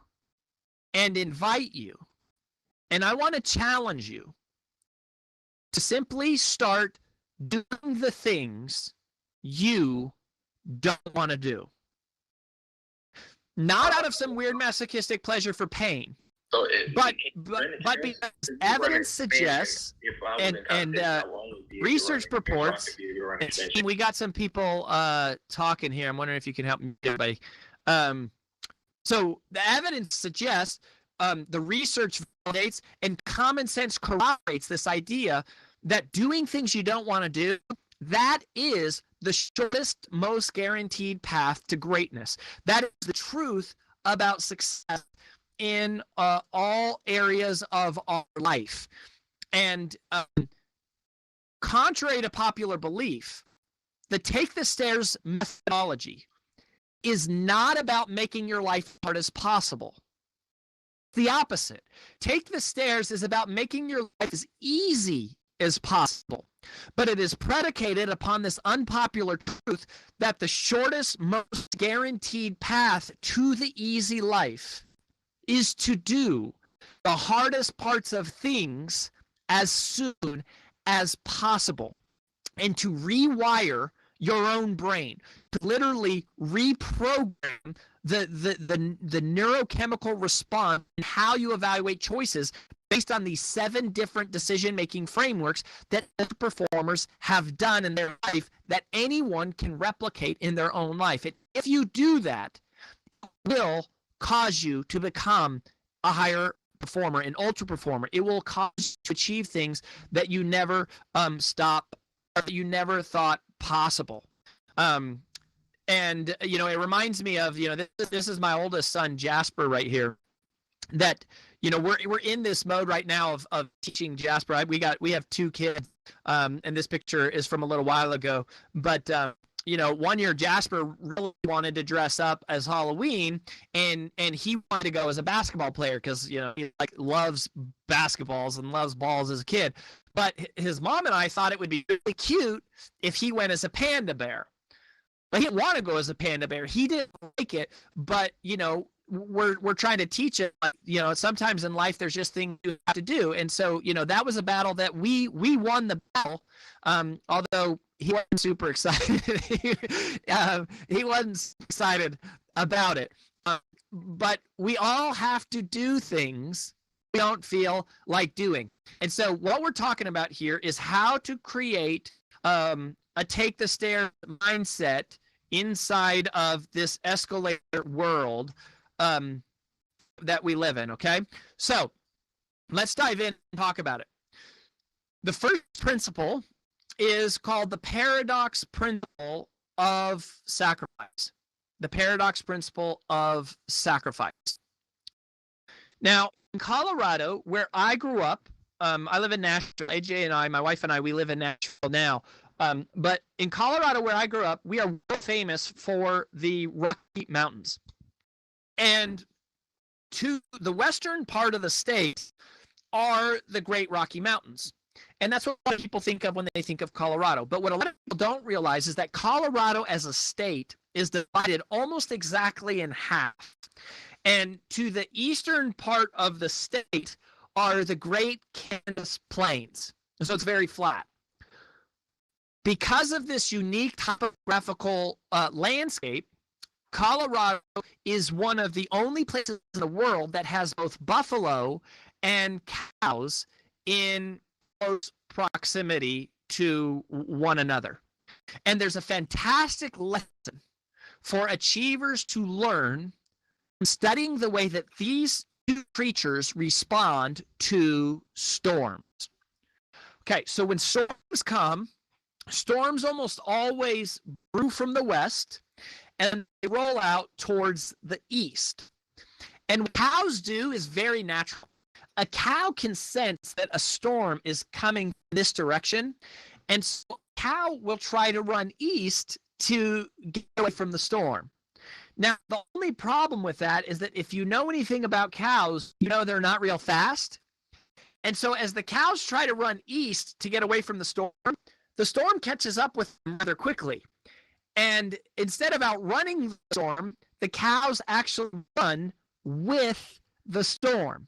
Speaker 3: and invite you, and I want to challenge you to simply start doing the things you don't want to do. Not out of some weird masochistic pleasure for pain, but because evidence suggests and research purports, and we got some people talking here. I'm wondering if you can help me, everybody. So the evidence suggests, the research validates, and common sense corroborates this idea that doing things you don't want to do, that is the shortest, most guaranteed path to greatness. That is the truth about success in all areas of our life. And contrary to popular belief, the take the stairs methodology is not about making your life as hard as possible. The opposite. Take the stairs is about making your life as easy as possible. But it is predicated upon this unpopular truth that the shortest, most guaranteed path to the easy life is to do the hardest parts of things as soon as possible, and to rewire your own brain, to literally reprogram the neurochemical response and how you evaluate choices based on these 7 different decision-making frameworks that performers have done in their life that anyone can replicate in their own life. And if you do that, it will cause you to become a higher performer, an ultra performer. It will cause you to achieve things that you never you never thought possible. And it reminds me of, this is my oldest son, Jasper, right here, that, we're in this mode right now of teaching Jasper. We have 2 kids, and this picture is from a little while ago, but, one year Jasper really wanted to dress up as Halloween, and he wanted to go as a basketball player because, he loves basketballs and loves balls as a kid. But his mom and I thought it would be really cute if he went as a panda bear. But he didn't want to go as a panda bear. He didn't like it, but, we're trying to teach it. Sometimes in life there's just things you have to do. And so, that was a battle that we won the battle, although he wasn't super excited. He wasn't excited about it. But we all have to do things we don't feel like doing. And so what we're talking about here is how to create a take the stairs mindset inside of this escalator world that we live in, okay? So let's dive in and talk about it. The first principle is called the paradox principle of sacrifice. The paradox principle of sacrifice. Now, in Colorado, where I grew up, I live in Nashville. AJ and I, my wife and I, we live in Nashville now. But in Colorado, where I grew up, we are world famous for the Rocky Mountains. And to the western part of the state are the Great Rocky Mountains. And that's what a lot of people think of when they think of Colorado. But what a lot of people don't realize is that Colorado as a state is divided almost exactly in half. And to the eastern part of the state are the Great Kansas Plains. So it's very flat. Because of this unique topographical landscape, Colorado is one of the only places in the world that has both buffalo and cows in close proximity to one another. And there's a fantastic lesson for achievers to learn from studying the way that these 2 creatures respond to storms. Okay, so when storms come, storms almost always brew from the west and they roll out towards the east. And what cows do is very natural. A cow can sense that a storm is coming this direction, and so a cow will try to run east to get away from the storm. Now, the only problem with that is that if you know anything about cows, you know they're not real fast. And so as the cows try to run east to get away from the storm catches up with them rather quickly. And instead of outrunning the storm, the cows actually run with the storm.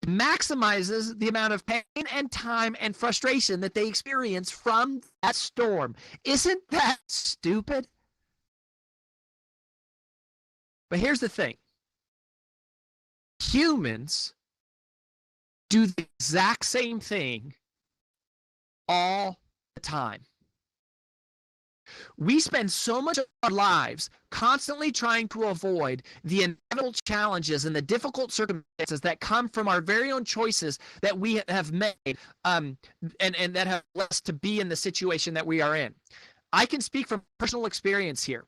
Speaker 3: Maximizes the amount of pain and time and frustration that they experience from that storm. Isn't that stupid? But here's the thing. Humans do the exact same thing all the time. We spend so much of our lives constantly trying to avoid the inevitable challenges and the difficult circumstances that come from our very own choices that we have made, and that have led us to be in the situation that we are in. I can speak from personal experience here.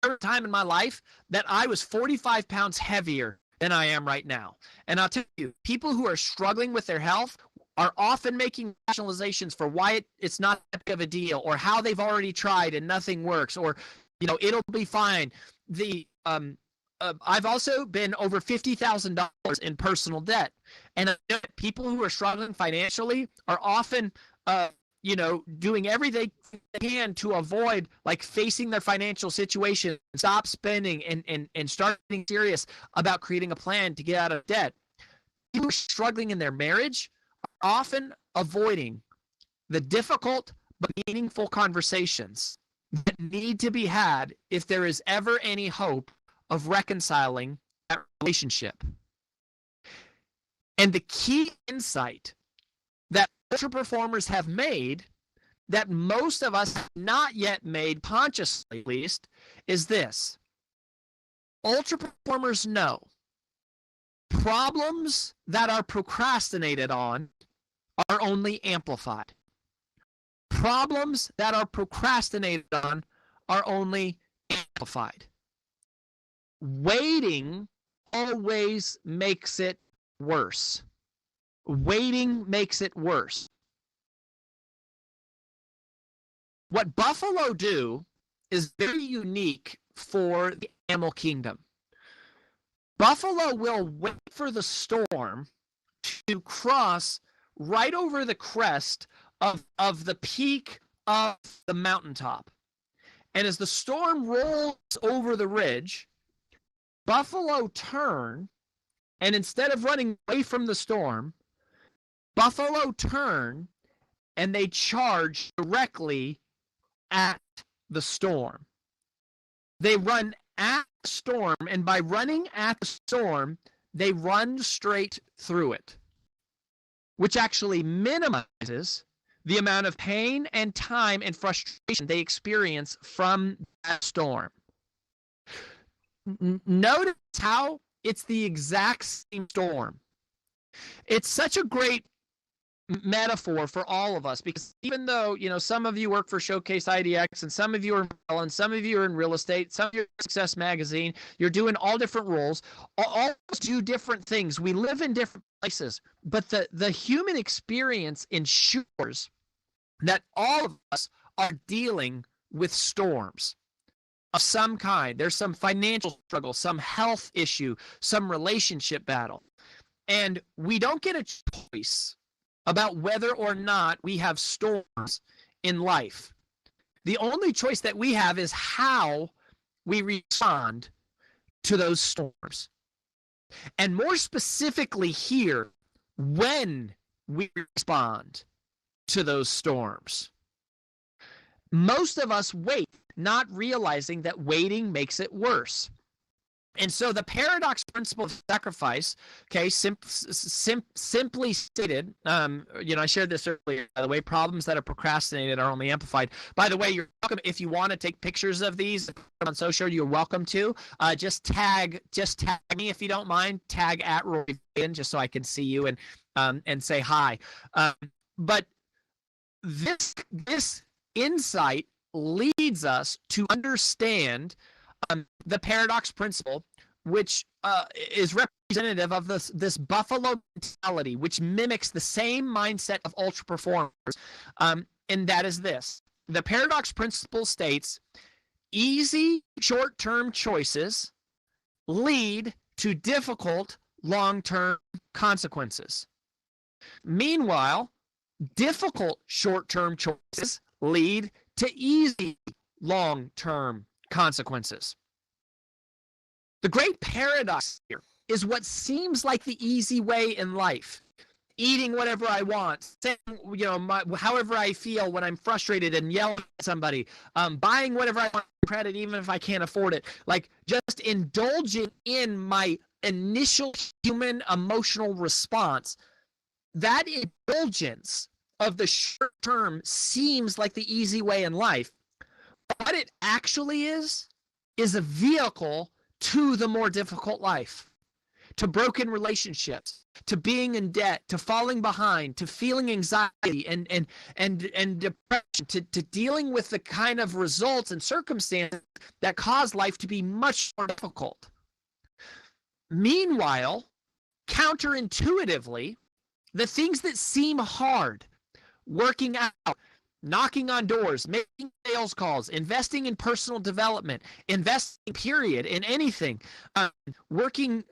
Speaker 3: There was a time in my life that I was 45 pounds heavier than I am right now. And I'll tell you, people who are struggling with their health are often making rationalizations for why it's not that big of a deal, or how they've already tried and nothing works, or, it'll be fine. I've also been over $50,000 in personal debt. And people who are struggling financially are often, doing everything they can to avoid facing their financial situation, stop spending, and start getting serious about creating a plan to get out of debt. People who are struggling in their marriage are often avoiding the difficult but meaningful conversations that need to be had if there is ever any hope of reconciling that relationship. And the key insight that ultra performers have made, that most of us have not yet made, consciously at least, is this: ultra performers know problems that are procrastinated on are only amplified. Problems that are procrastinated on are only amplified. Waiting always makes it worse. Waiting makes it worse. What buffalo do is very unique for the animal kingdom. Buffalo will wait for the storm to cross right over the crest of the peak of the mountaintop. And as the storm rolls over the ridge, buffalo turn, and instead of running away from the storm, buffalo turn and they charge directly at the storm. They run at the storm, and by running at the storm, they run straight through it, which actually minimizes the amount of pain and time and frustration they experience from that storm. Notice how it's the exact same storm. It's such a great metaphor for all of us, because even though some of you work for Showcase IDX, and some of you are and some of you are in real estate, some of you are in Success Magazine, you're doing all different roles, all of us do different things, we live in different places, but the human experience ensures that all of us are dealing with storms of some kind. There's some financial struggle, some health issue, some relationship battle, and we don't get a choice about whether or not we have storms in life. The only choice that we have is how we respond to those storms. And more specifically here, when we respond to those storms. Most of us wait, not realizing that waiting makes it worse. And so the paradox principle of sacrifice, okay, simply stated, I shared this earlier, by the way, problems that are procrastinated are only amplified. By the way, you're welcome, if you want to take pictures of these on social, you're welcome to. Just tag me if you don't mind. Tag at Rory Vaden, just so I can see you and say hi. But this insight leads us to understand the paradox principle, which is representative of this buffalo mentality, which mimics the same mindset of ultra performers, and that is this. The paradox principle states, easy short-term choices lead to difficult long-term consequences. Meanwhile, difficult short-term choices lead to easy long-term consequences. The great paradox here is what seems like the easy way in life. Eating whatever I want, saying, however I feel when I'm frustrated and yelling at somebody, buying whatever I want on credit even if I can't afford it, just indulging in my initial human emotional response. That indulgence of the short term seems like the easy way in life. What it actually is a vehicle to the more difficult life, to broken relationships, to being in debt, to falling behind, to feeling anxiety and depression, to dealing with the kind of results and circumstances that cause life to be much more difficult. Meanwhile, counterintuitively, the things that seem hard, working out, knocking on doors, making sales calls, investing in personal development, investing period in anything, working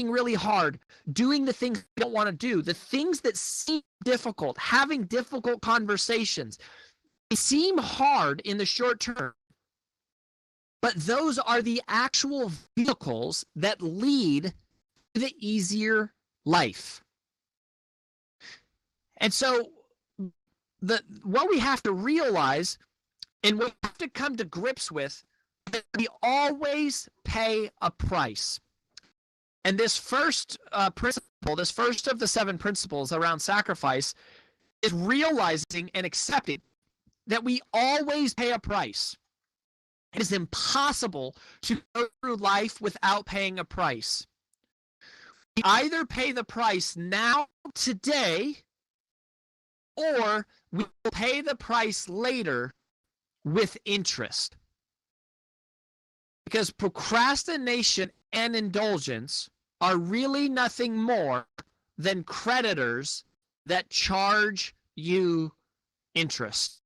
Speaker 3: really hard, doing the things you don't want to do, the things that seem difficult, having difficult conversations, they seem hard in the short term, but those are the actual vehicles that lead to the easier life. And so what we have to realize and what we have to come to grips with, that we always pay a price. And this first principle, this first of the 7 principles around sacrifice, is realizing and accepting that we always pay a price. It is impossible to go through life without paying a price. We either pay the price now, today, or we will pay the price later with interest. Because procrastination and indulgence are really nothing more than creditors that charge you interest.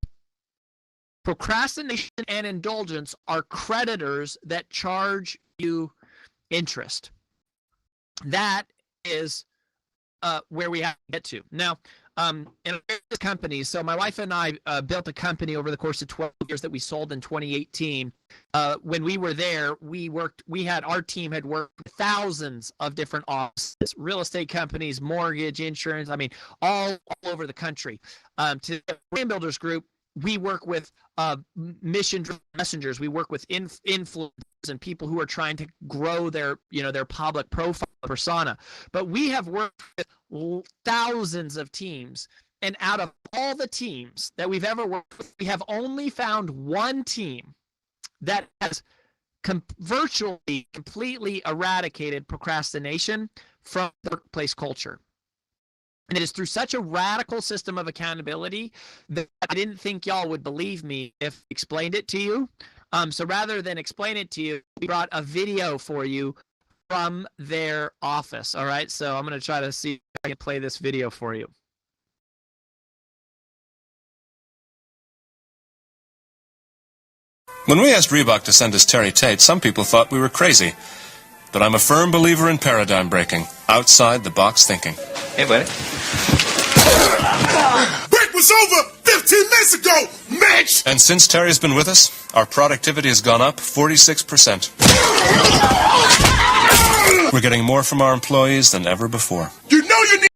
Speaker 3: Procrastination and indulgence are creditors that charge you interest. That is where we have to get to. Now, in various companies, so my wife and I built a company over the course of 12 years that we sold in 2018. When we were there, our team had worked with thousands of different offices, real estate companies, mortgage, insurance, I mean, all over the country. To the Brand Builders Group, we work with mission-driven messengers. We work with influencers and people who are trying to grow their public profile persona. But we have worked with thousands of teams, and out of all the teams that we've ever worked with, we have only found one team that has virtually completely eradicated procrastination from the workplace culture. And it is through such a radical system of accountability that I didn't think y'all would believe me if I explained it to you. So rather than explain it to you, we brought a video for you from their office. All right, so I'm going to try to see if I can play this video for you.
Speaker 4: When we asked Reebok to send us Terry Tate, some people thought we were crazy. But I'm a firm believer in paradigm breaking, outside the box thinking.
Speaker 5: Hey, buddy.
Speaker 6: Break was over 15 minutes ago, Mitch!
Speaker 4: And since Terry's been with us, our productivity has gone up 46%. We're getting more from our employees than ever before.
Speaker 6: You know you need...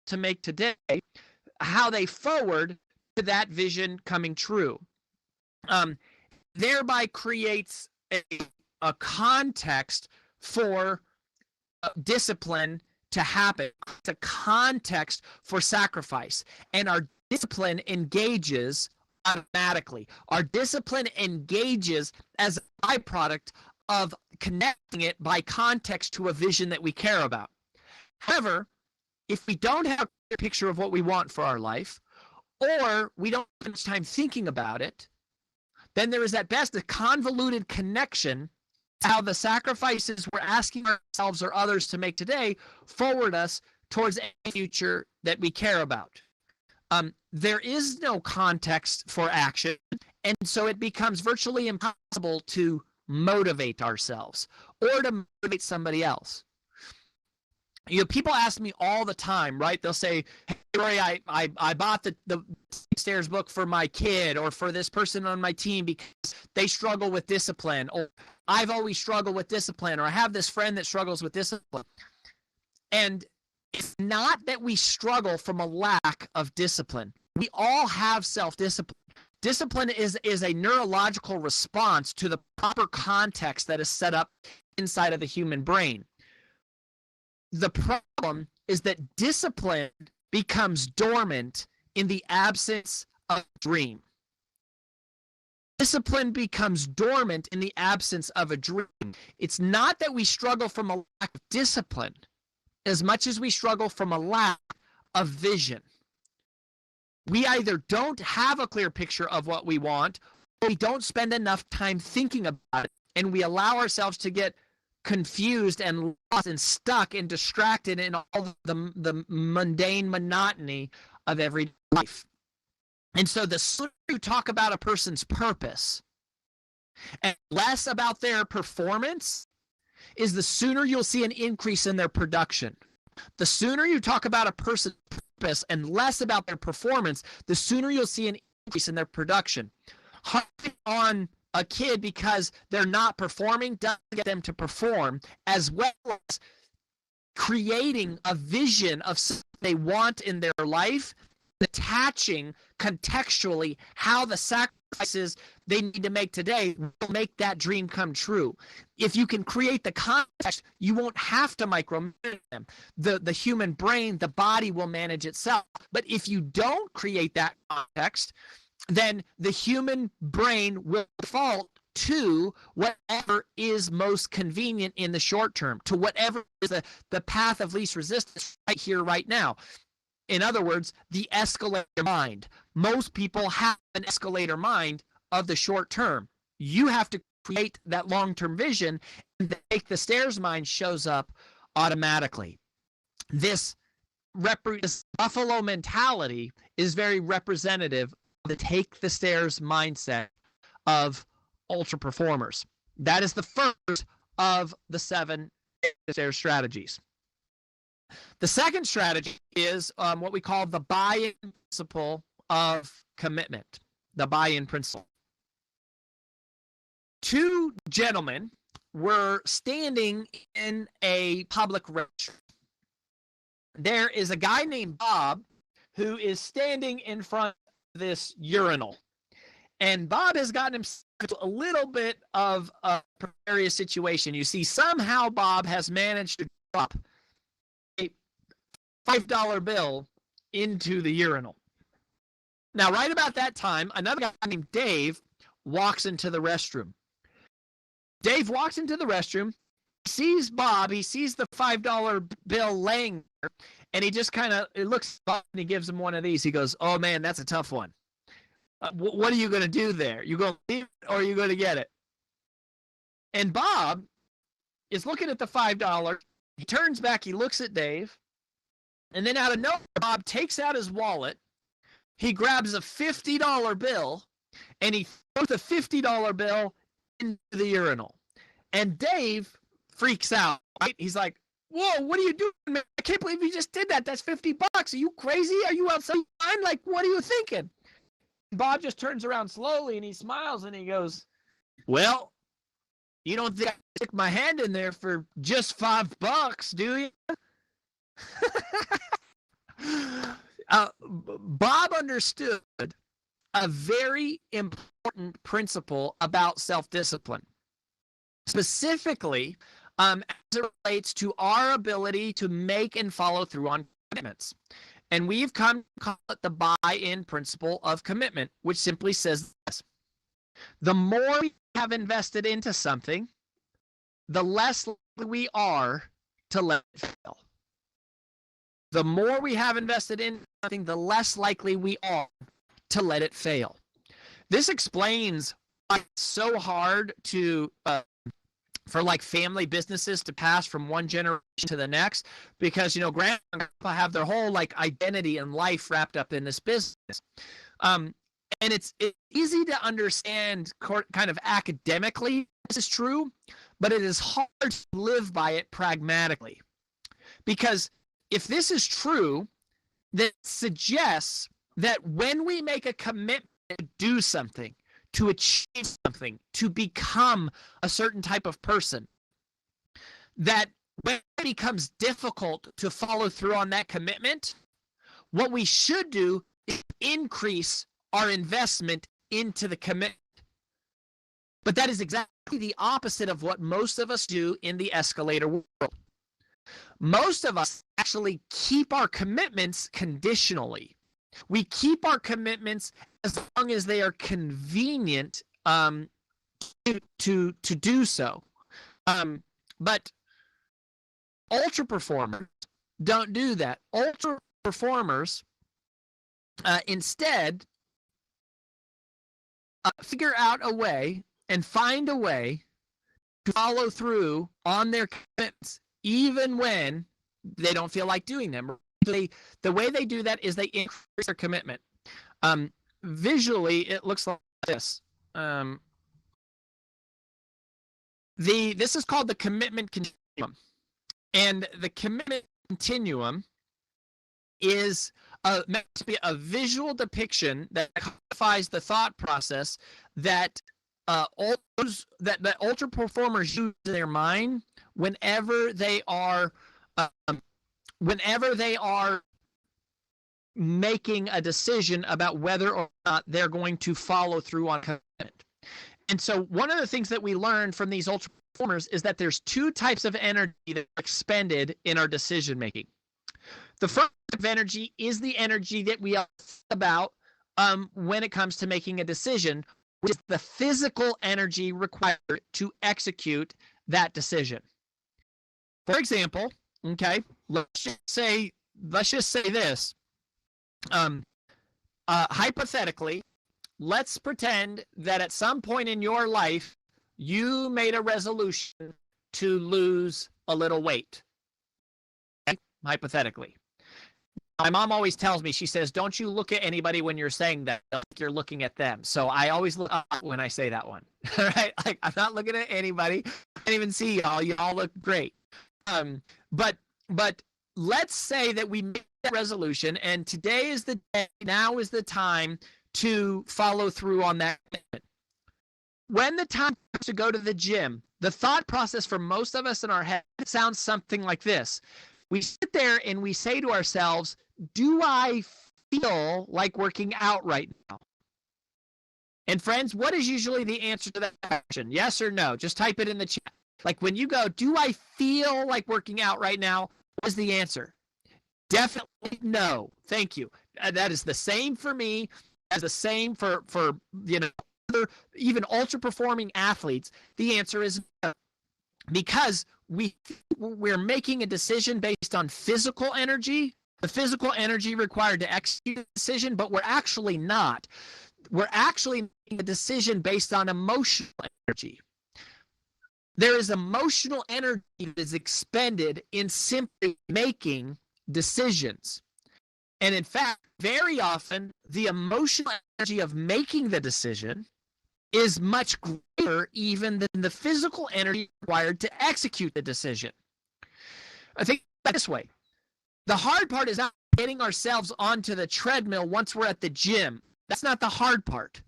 Speaker 3: To make today, how they forward to that vision coming true. Thereby creates a context for discipline to happen. It's a context for sacrifice. And our discipline engages automatically. Our discipline engages as a byproduct of connecting it by context to a vision that we care about. However, if we don't have a clear picture of what we want for our life, or we don't spend much time thinking about it, then there is at best a convoluted connection to how the sacrifices we're asking ourselves or others to make today forward us towards a future that we care about. There is no context for action, and so it becomes virtually impossible to motivate ourselves or to motivate somebody else. You know, people ask me all the time, right? They'll say, hey, Rory, I bought the Stairs book for my kid or for this person on my team because they struggle with discipline, or I've always struggled with discipline, or I have this friend that struggles with discipline. And it's not that we struggle from a lack of discipline. We all have self-discipline. Discipline is a neurological response to the proper context that is set up inside of the human brain. The problem is that discipline becomes dormant in the absence of a dream. Discipline becomes dormant in the absence of a dream. It's not that we struggle from a lack of discipline as much as we struggle from a lack of vision. We either don't have a clear picture of what we want, or we don't spend enough time thinking about it, and we allow ourselves to get confused and lost and stuck and distracted in all the mundane monotony of everyday life. And so the sooner you talk about a person's purpose and less about their performance, is the sooner you'll see an increase in their production. The sooner you talk about a person's purpose and less about their performance, the sooner you'll see an increase in their production. Harping on a kid because they're not performing doesn't get them to perform, as well as creating a vision of something they want in their life, attaching contextually how the sacrifices they need to make today will make that dream come true. If you can create the context, you won't have to micromanage them. The human brain, the body will manage itself. But if you don't create that context, then the human brain will default to whatever is most convenient in the short term, to whatever is the path of least resistance right here, right now. In other words, the escalator mind. Most people have an escalator mind of the short term. You have to create that long-term vision, and the stairs mind shows up automatically. This buffalo mentality is very representative of the take the stairs mindset of ultra performers. That is the first of the 7 stairs strategies. The second strategy is what we call the buy-in principle of commitment, the buy-in principle. 2 gentlemen were standing in a public restroom. There is a guy named Bob who is standing in front of this urinal. And Bob has gotten himself into a little bit of a precarious situation. You see, somehow Bob has managed to drop a $5 bill into the urinal. Now, right about that time, another guy named Dave walks into the restroom. Dave walks into the restroom, sees Bob, he sees the $5 bill laying there, and he just kind of looks at Bob and he gives him one of these. He goes, "Oh man, that's a tough one. What are you going to do there? You going to leave it or are you going to get it?" And Bob is looking at the $5. He turns back, he looks at Dave, and then out of nowhere, Bob takes out his wallet. He grabs a $50 bill, and he throws the $50 bill into the urinal. And Dave freaks out, right? He's like, "Whoa, what are you doing, man? I can't believe you just did that. That's $50. Are you crazy? Are you outside? I'm like, what are you thinking?" Bob just turns around slowly and he smiles and he goes, "Well, you don't think I stick my hand in there for just $5, do you?" Bob understood a very important principle about self-discipline, specifically as it relates to our ability to make and follow through on commitments. And we've come to call it the buy-in principle of commitment, which simply says this: the more we have invested into something, the less likely we are to let it fail. The more we have invested in something, the less likely we are to let it fail. This explains why it's so hard to for like family businesses to pass from one generation to the next, because grandma and grandpa have their whole like identity and life wrapped up in this business. And it's easy to understand kind of academically this is true, but it is hard to live by it pragmatically. Because if this is true, that suggests that when we make a commitment to do something, to achieve something, to become a certain type of person, that when it becomes difficult to follow through on that commitment, what we should do is increase our investment into the commitment. But that is exactly the opposite of what most of us do in the escalator world. Most of us actually keep our commitments conditionally. We keep our commitments as long as they are convenient to do so. But ultra performers don't do that. Ultra performers instead figure out a way and find a way to follow through on their commitments, even when they don't feel like doing them. The way they do that is they increase their commitment. Visually, it looks like this. This is called the commitment continuum. And the commitment continuum is meant to be a visual depiction that codifies the thought process that ultra performers use in their mind whenever they are making a decision about whether or not they're going to follow through on commitment. And so one of the things that we learned from these ultra performers is that there's two types of energy that are expended in our decision making. The first type of energy is the energy that we are about when it comes to making a decision, which is the physical energy required to execute that decision. For example, okay, let's just say this. Hypothetically, let's pretend that at some point in your life, you made a resolution to lose a little weight. Okay? Hypothetically. My mom always tells me, she says, don't you look at anybody when you're saying that, you're looking at them. So I always look up when I say that one, right? Like, I'm not looking at anybody. I can't even see y'all. Y'all look great. But let's say that we made that resolution, and today is the day, now is the time to follow through on that commitment. When the time comes to go to the gym, the thought process for most of us in our head sounds something like this. We sit there and we say to ourselves, do I feel like working out right now? And friends, what is usually the answer to that question? Yes or no? Just type it in the chat. Like when you go, do I feel like working out right now? What is the answer? Definitely no. Thank you. That is the same for me as the same for even ultra performing athletes. The answer is no. Because we're making a decision based on physical energy, the physical energy required to execute a decision, but we're actually not. We're actually making a decision based on emotional energy. There is emotional energy that is expended in simply making decisions. And in fact, very often, the emotional energy of making the decision is much greater even than the physical energy required to execute the decision. I think this way. The hard part is not getting ourselves onto the treadmill once we're at the gym. That's not the hard part.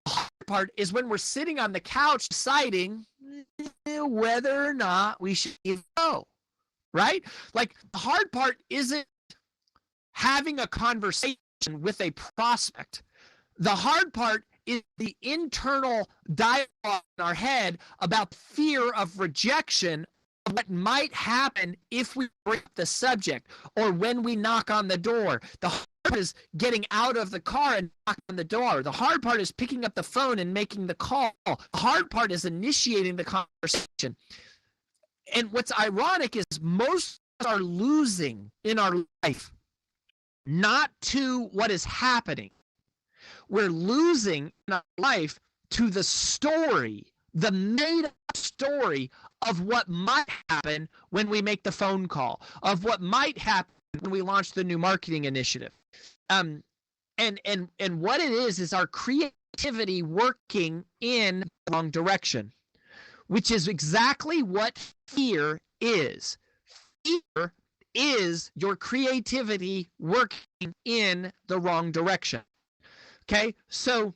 Speaker 3: The hard part is when we're sitting on the couch deciding whether or not we should go, right? Like, the hard part isn't having a conversation with a prospect The hard part is the internal dialogue in our head about fear of rejection, of what might happen if we bring up the subject or when we knock on the door. The hard part is getting out of the car and knocking on the door. The hard part is picking up the phone and making the call. The hard part is initiating the conversation. And what's ironic is most of us are losing in our life, not to what is happening. We're losing in our life to the story, the made-up story of what might happen when we make the phone call, of what might happen when we launch the new marketing initiative. And what it is our creativity working in the wrong direction, which is exactly what fear is. Fear is your creativity working in the wrong direction. Okay, so,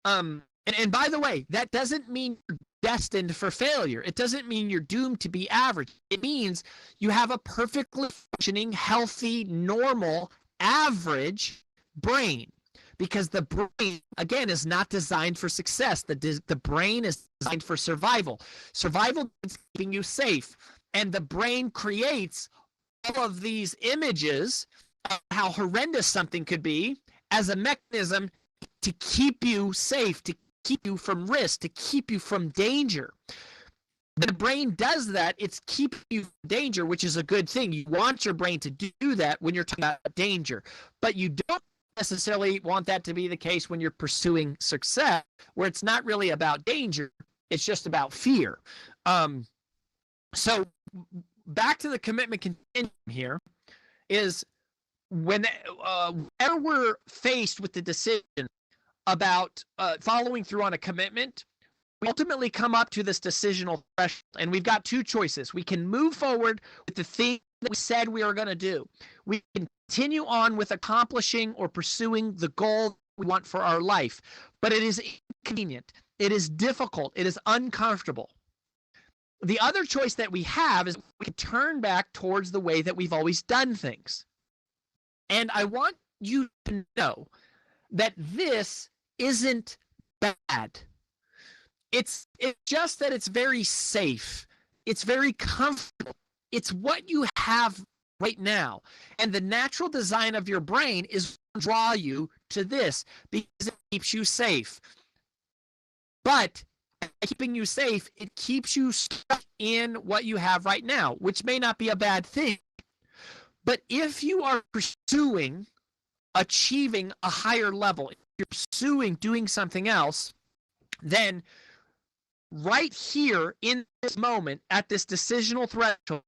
Speaker 3: and by the way, that doesn't mean you're destined for failure. It doesn't mean you're doomed to be average. It means you have a perfectly functioning, healthy, normal, average brain. Because the brain, again, is not designed for success. The brain is designed for survival. Survival is keeping you safe. And the brain creates all of these images of how horrendous something could be as a mechanism to keep you safe, to keep you from risk, to keep you from danger. The brain does that. It's keeping you from danger, which is a good thing. You want your brain to do that when you're talking about danger. But you don't necessarily want that to be the case when you're pursuing success, where it's not really about danger. It's just about fear. So back to the commitment continuum here is whenever we're faced with the decision about following through on a commitment, we ultimately come up to this decisional threshold, and we've got two choices. We can move forward with the thing that we said we are going to do. We can continue on with accomplishing or pursuing the goal we want for our life, but it is inconvenient. It is difficult. It is uncomfortable. The other choice that we have is we can turn back towards the way that we've always done things. And I want you to know that this isn't bad. It's just that it's very safe. It's very comfortable. It's what you have right now. And the natural design of your brain is to draw you to this because it keeps you safe. But by keeping you safe, it keeps you stuck in what you have right now, which may not be a bad thing. But if you are pursuing achieving a higher level, if you're pursuing doing something else, then right here in this moment at this decisional threshold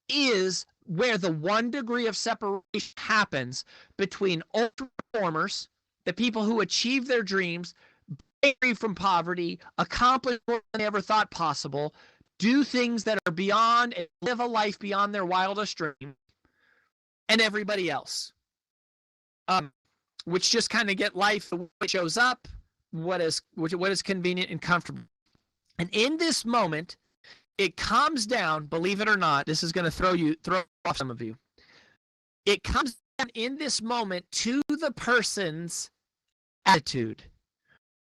Speaker 3: is where the 1 degree of separation happens between ultra performers, the people who achieve their dreams, break free from poverty, accomplish more than they ever thought possible, do things that are beyond and live a life beyond their wildest dream, and everybody else, which just kind of get life the way it shows up, what is convenient and comfortable. And in this moment, it comes down, believe it or not, this is going to throw off some of you. It comes down in this moment to the person's attitude.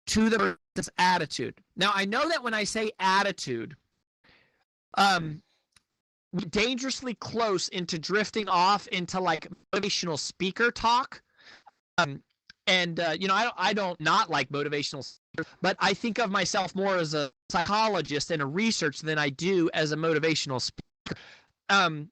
Speaker 3: To the person's attitude. Now, I know that when I say attitude, we're dangerously close into drifting off into like motivational speaker talk. I don't not like motivational speakers, but I think of myself more as a psychologist and a researcher than I do as a motivational speaker. And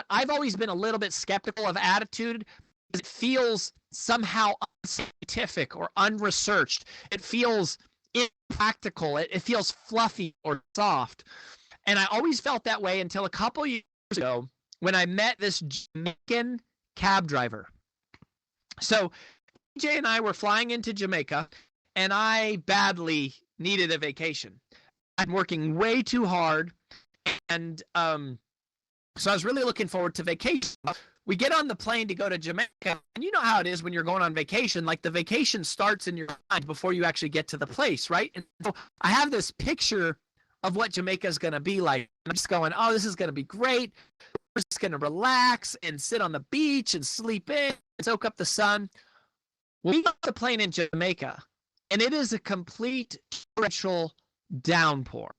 Speaker 3: I've always been a little bit skeptical of attitude because it feels somehow unscientific or unresearched. It feels impractical. It feels fluffy or soft. And I always felt that way until a couple years ago when I met this Jamaican cab driver. So TJ and I were flying into Jamaica, and I badly needed a vacation. I'm working way too hard, and so I was really looking forward to vacation. We get on the plane to go to Jamaica, and you know how it is when you're going on vacation. Like the vacation starts in your mind before you actually get to the place, right? And so I have this picture of what Jamaica is going to be like. I'm just going, oh, this is going to be great. We're just going to relax and sit on the beach and sleep in and soak up the sun. We got the plane in Jamaica, and it is a complete torrential downpour.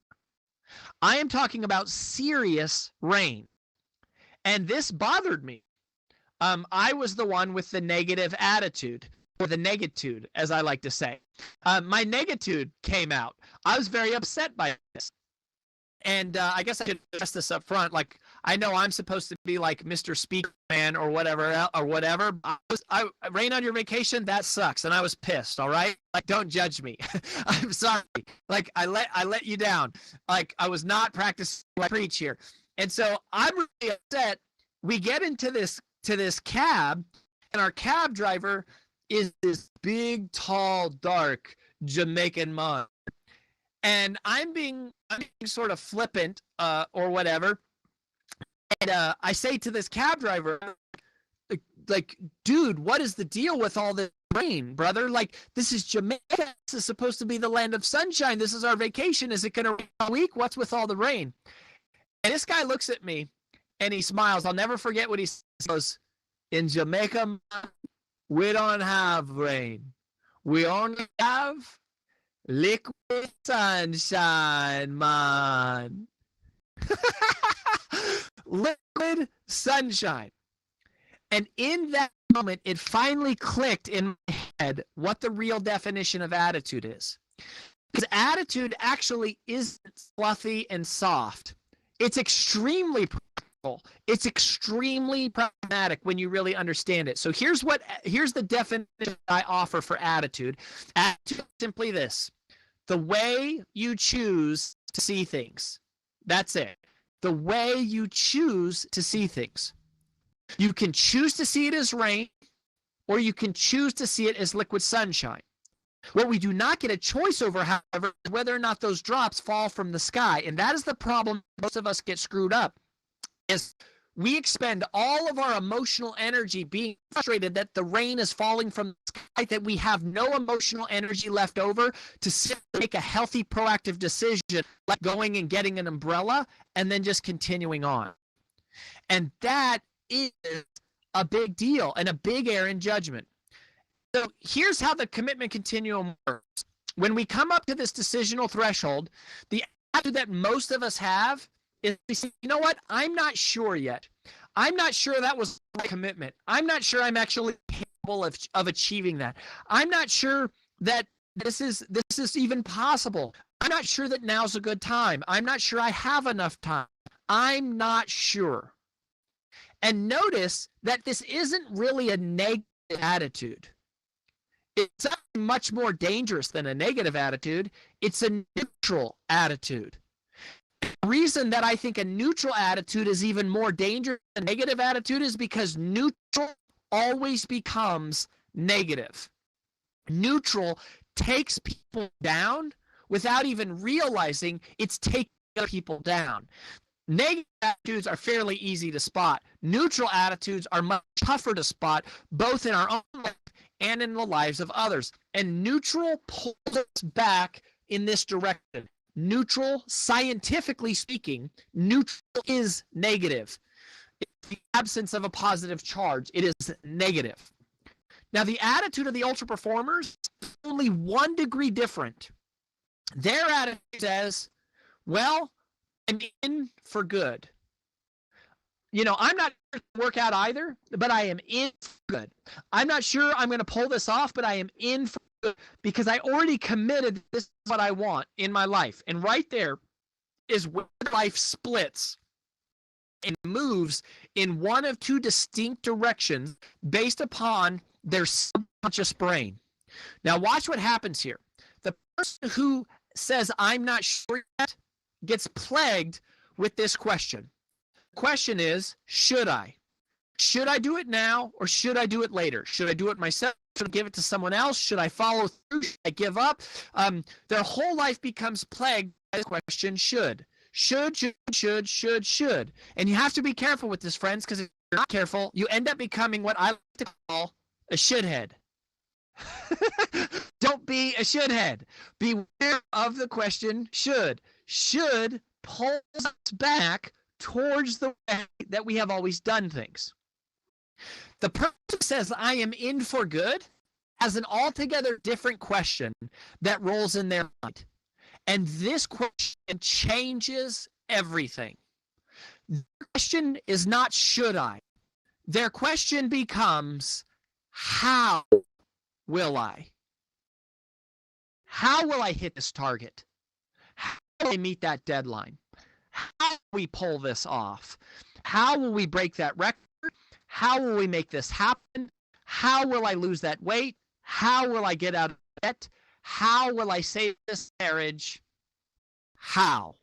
Speaker 3: I am talking about serious rain. And this bothered me. I was the one with the negative attitude, or the negitude, as I like to say. My negitude came out. I was very upset by this. And I guess I should address this up front. Like, I know I'm supposed to be like Mr. Speaker Man or whatever. Rain on your vacation, that sucks. And I was pissed, all right? Like, don't judge me. I'm sorry. Like, I let you down. Like, I was not practicing what I preach here. And so I'm really upset. We get into this cab, and our cab driver is this big, tall, dark Jamaican man. And I'm being sort of flippant or whatever. And I say to this cab driver, like, dude, what is the deal with all this rain, brother? Like, this is Jamaica. This is supposed to be the land of sunshine. This is our vacation. Is it going to rain all week? What's with all the rain? And this guy looks at me and he smiles. I'll never forget what he says. In Jamaica, we don't have rain. We only have liquid sunshine, man. Liquid sunshine. And in that moment, it finally clicked in my head what the real definition of attitude is. Because attitude actually isn't fluffy and soft. It's extremely practical. It's extremely pragmatic when you really understand it. So here's the definition I offer for attitude. Attitude is simply this: the way you choose to see things. That's it. The way you choose to see things. You can choose to see it as rain, or you can choose to see it as liquid sunshine. What we do not get a choice over, however, is whether or not those drops fall from the sky. And that is the problem most of us get screwed up, is we expend all of our emotional energy being frustrated that the rain is falling from the sky, that we have no emotional energy left over to make a healthy, proactive decision, like going and getting an umbrella and then just continuing on. And that is a big deal and a big error in judgment. So here's how the commitment continuum works. When we come up to this decisional threshold, the attitude that most of us have is, you know what? I'm not sure yet. I'm not sure that was my commitment. I'm not sure I'm actually capable of achieving that. I'm not sure that this is even possible. I'm not sure that now's a good time. I'm not sure I have enough time. I'm not sure. And notice that this isn't really a negative attitude. It's much more dangerous than a negative attitude. It's a neutral attitude. The reason that I think a neutral attitude is even more dangerous than a negative attitude is because neutral always becomes negative. Neutral takes people down without even realizing it's taking other people down. Negative attitudes are fairly easy to spot. Neutral attitudes are much tougher to spot, both in our own life and in the lives of others. And neutral pulls us back in this direction. Neutral, scientifically speaking, neutral is negative. It's the absence of a positive charge. It is negative. Now, the attitude of the ultra performers is only 1 degree different. Their attitude says, well, I'm in for good. You know, I'm not sure to work out either, but I am in for good. I'm not sure I'm going to pull this off, but I am in for good because I already committed this is what I want in my life. And right there is where life splits and moves in one of 2 distinct directions based upon their subconscious brain. Now, watch what happens here. The person who says, I'm not sure yet, gets plagued with this question. The question is, should I? Should I do it now or should I do it later? Should I do it myself? Should I give it to someone else? Should I follow through? Should I give up? Their whole life becomes plagued by the question, should. Should. And you have to be careful with this, friends, because if you're not careful, you end up becoming what I like to call a shouldhead. Don't be a shouldhead. Beware of the question, should. Should pulls us back towards the way that we have always done things. The person who says, I am in for good, has an altogether different question that rolls in their mind. And this question changes everything. The question is not should I. Their question becomes how will I? How will I hit this target? How will I meet that deadline? How will we pull this off? How will we break that record? How will we make this happen? How will I lose that weight? How will I get out of debt? How will I save this marriage? How?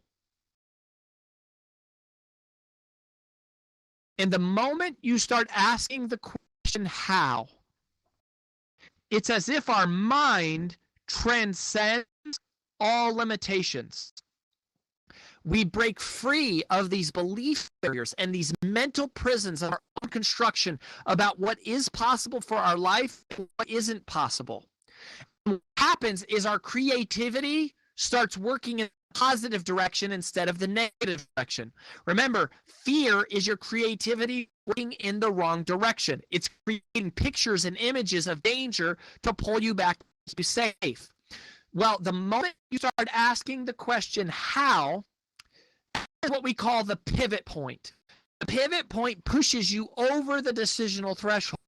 Speaker 3: And the moment you start asking the question how, it's as if our mind transcends all limitations. We break free of these belief barriers and these mental prisons of our own construction about what is possible for our life and what isn't possible. And what happens is our creativity starts working in a positive direction instead of the negative direction. Remember, fear is your creativity working in the wrong direction. It's creating pictures and images of danger to pull you back to be safe. Well, the moment you start asking the question how, is what we call the pivot point. The pivot point pushes you over the decisional threshold,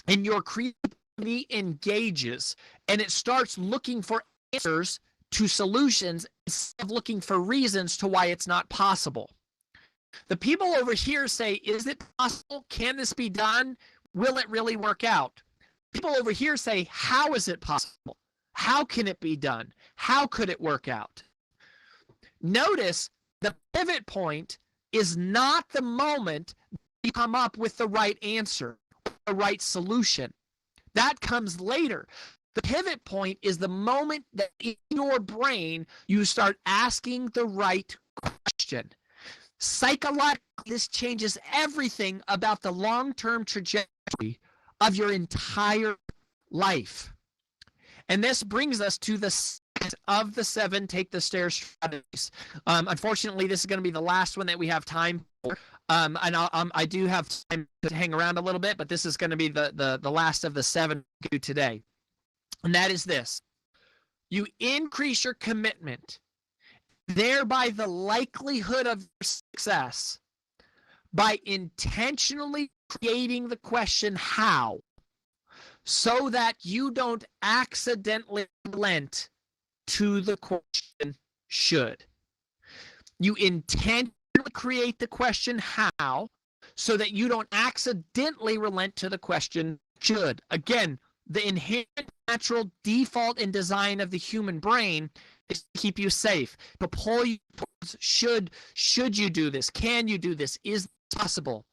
Speaker 3: and your creativity engages, and it starts looking for answers to solutions instead of looking for reasons to why it's not possible. The people over here say, is it possible? Can this be done? Will it really work out? People over here say, how is it possible? How can it be done? How could it work out? Notice the pivot point is not the moment you come up with the right answer, the right solution. That comes later. The pivot point is the moment that in your brain you start asking the right question. Psychologically, this changes everything about the long-term trajectory of your entire life. And this brings us to the second of the 7 take the stairs strategies. Unfortunately, this is going to be the last one that we have time for. And I do have time to hang around a little bit, but this is going to be the last of the 7 we do today. And that is this. You increase your commitment, thereby the likelihood of success, by intentionally creating the question how, so that you don't accidentally relent to the question should. You intentionally create the question how, so that you don't accidentally relent to the question should. Again, the inherent natural default and design of the human brain is to keep you safe, to pull you towards should you do this? Can you do this? Is it possible?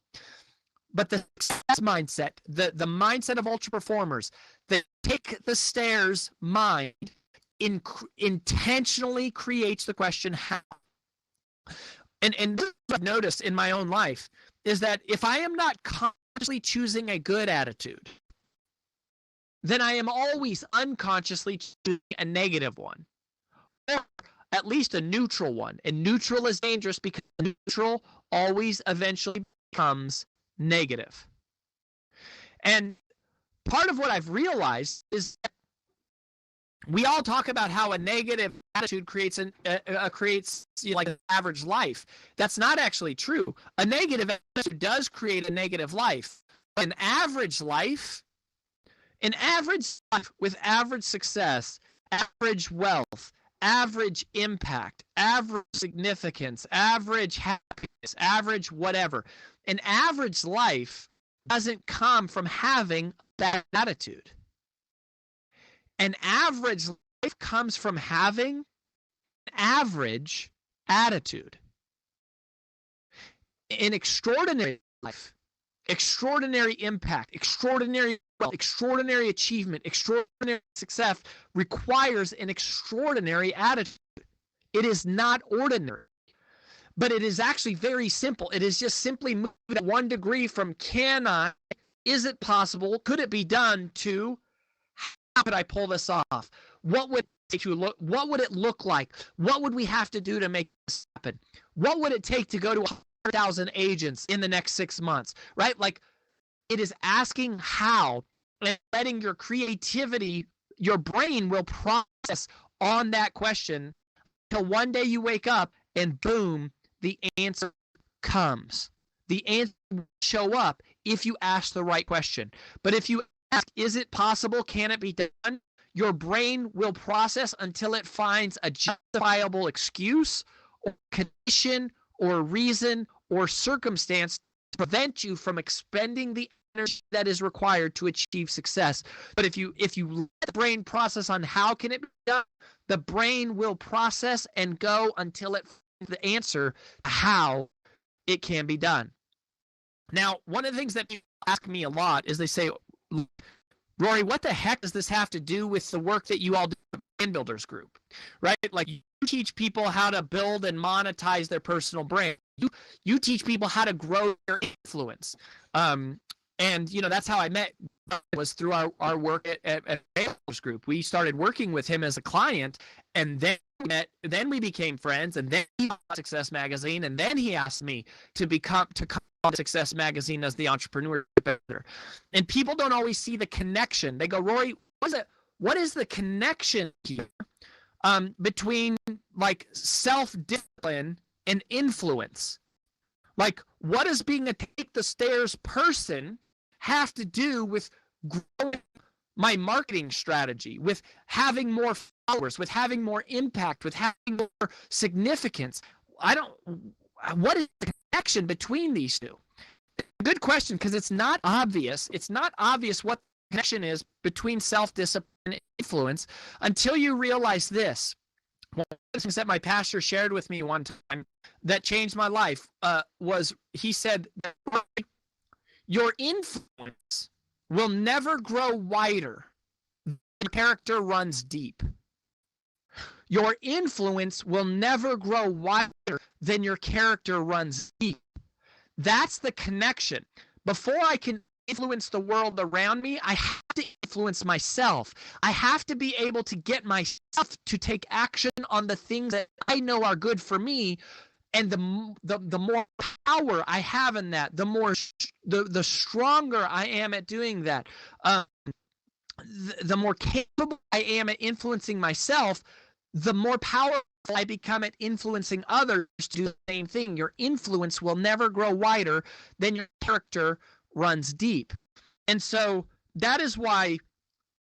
Speaker 3: But the success mindset, the mindset of ultra performers, the take the stairs mind intentionally creates the question how. And this I've noticed in my own life is that if I am not consciously choosing a good attitude, then I am always unconsciously choosing a negative one, or at least a neutral one. And neutral is dangerous because neutral always eventually becomes negative. And part of what I've realized is that we all talk about how a negative attitude creates like an average life. That's not actually true. A negative attitude does create a negative life. An average life with average success, average wealth, average impact, average significance, average happiness, average whatever. An average life doesn't come from having that attitude. An average life comes from having an average attitude. An extraordinary life, extraordinary impact, extraordinary wealth, extraordinary achievement, extraordinary success requires an extraordinary attitude. It is not ordinary. But it is actually very simple. It is just simply moving at 1 degree from cannot, is it possible, could it be done, to how could I pull this off? What would it look like? What would we have to do to make this happen? What would it take to go to 100,000 agents in the next 6 months? Right? Like, it is asking how and letting your creativity, your brain will process on that question until one day you wake up and boom, the answer comes. The answer will show up if you ask the right question. But if you ask, is it possible? Can it be done? Your brain will process until it finds a justifiable excuse or condition or reason or circumstance to prevent you from expending the energy that is required to achieve success. But if you let the brain process on how can it be done, the brain will process and go until it finds the answer to how it can be done. Now, one of the things that people ask me a lot is they say, Rory, what the heck does this have to do with the work that you all do in the Brand Builders group, right? Like you teach people how to build and monetize their personal brand. You teach people how to grow their influence. And, you know, that's how I met, was through our work at Brand Builders group. We started working with him as a client, and then we became friends, and then he got Success Magazine, and then he asked me to come on Success Magazine as the entrepreneur editor. And people don't always see the connection. They go, Rory, what is the connection here between like self-discipline and influence? Like, what does being a take the stairs person have to do with growing my marketing strategy, with having more followers, with having more impact, with having more significance? What is the connection between these two? Good question, because it's not obvious. It's not obvious what the connection is between self-discipline and influence until you realize this. One of the things that my pastor shared with me one time that changed my life was, he said, your influence will never grow wider than your character runs deep. Your influence will never grow wider than your character runs deep. That's the connection. Before I can influence the world around me, I have to influence myself. I have to be able to get myself to take action on the things that I know are good for me. And the more power I have in that, the stronger I am at doing that. The more capable I am at influencing myself, the more powerful I become at influencing others to do the same thing. Your influence will never grow wider than your character runs deep. And so that is why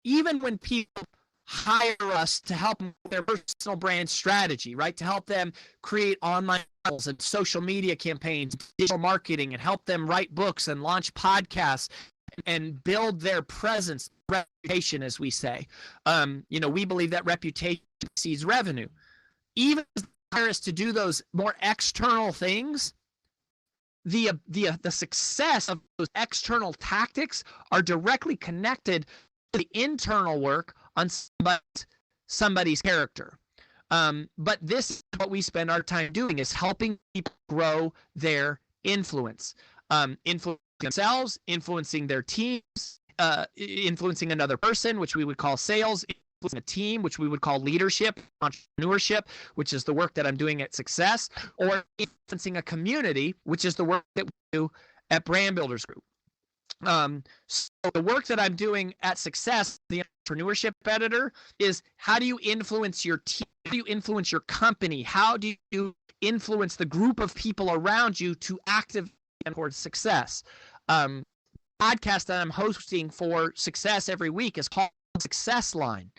Speaker 3: even when people hire us to help them with their personal brand strategy, right, to help them create online funnels and social media campaigns, digital marketing, and help them write books and launch podcasts and build their presence, reputation, as we say. We believe that reputation precedes revenue. Even as they hire us to do those more external things, the success of those external tactics are directly connected to the internal work on somebody's character. But this is what we spend our time doing, is helping people grow their influence. Influencing themselves, influencing their teams, influencing another person, which we would call sales, influencing a team, which we would call leadership, entrepreneurship, which is the work that I'm doing at Success, or influencing a community, which is the work that we do at Brand Builders Group. So the work that I'm doing at Success, the entrepreneurship editor, is how do you influence your team? How do you influence your company? How do you influence the group of people around you to actively towards success? Podcast that I'm hosting for Success every week is called Success Line,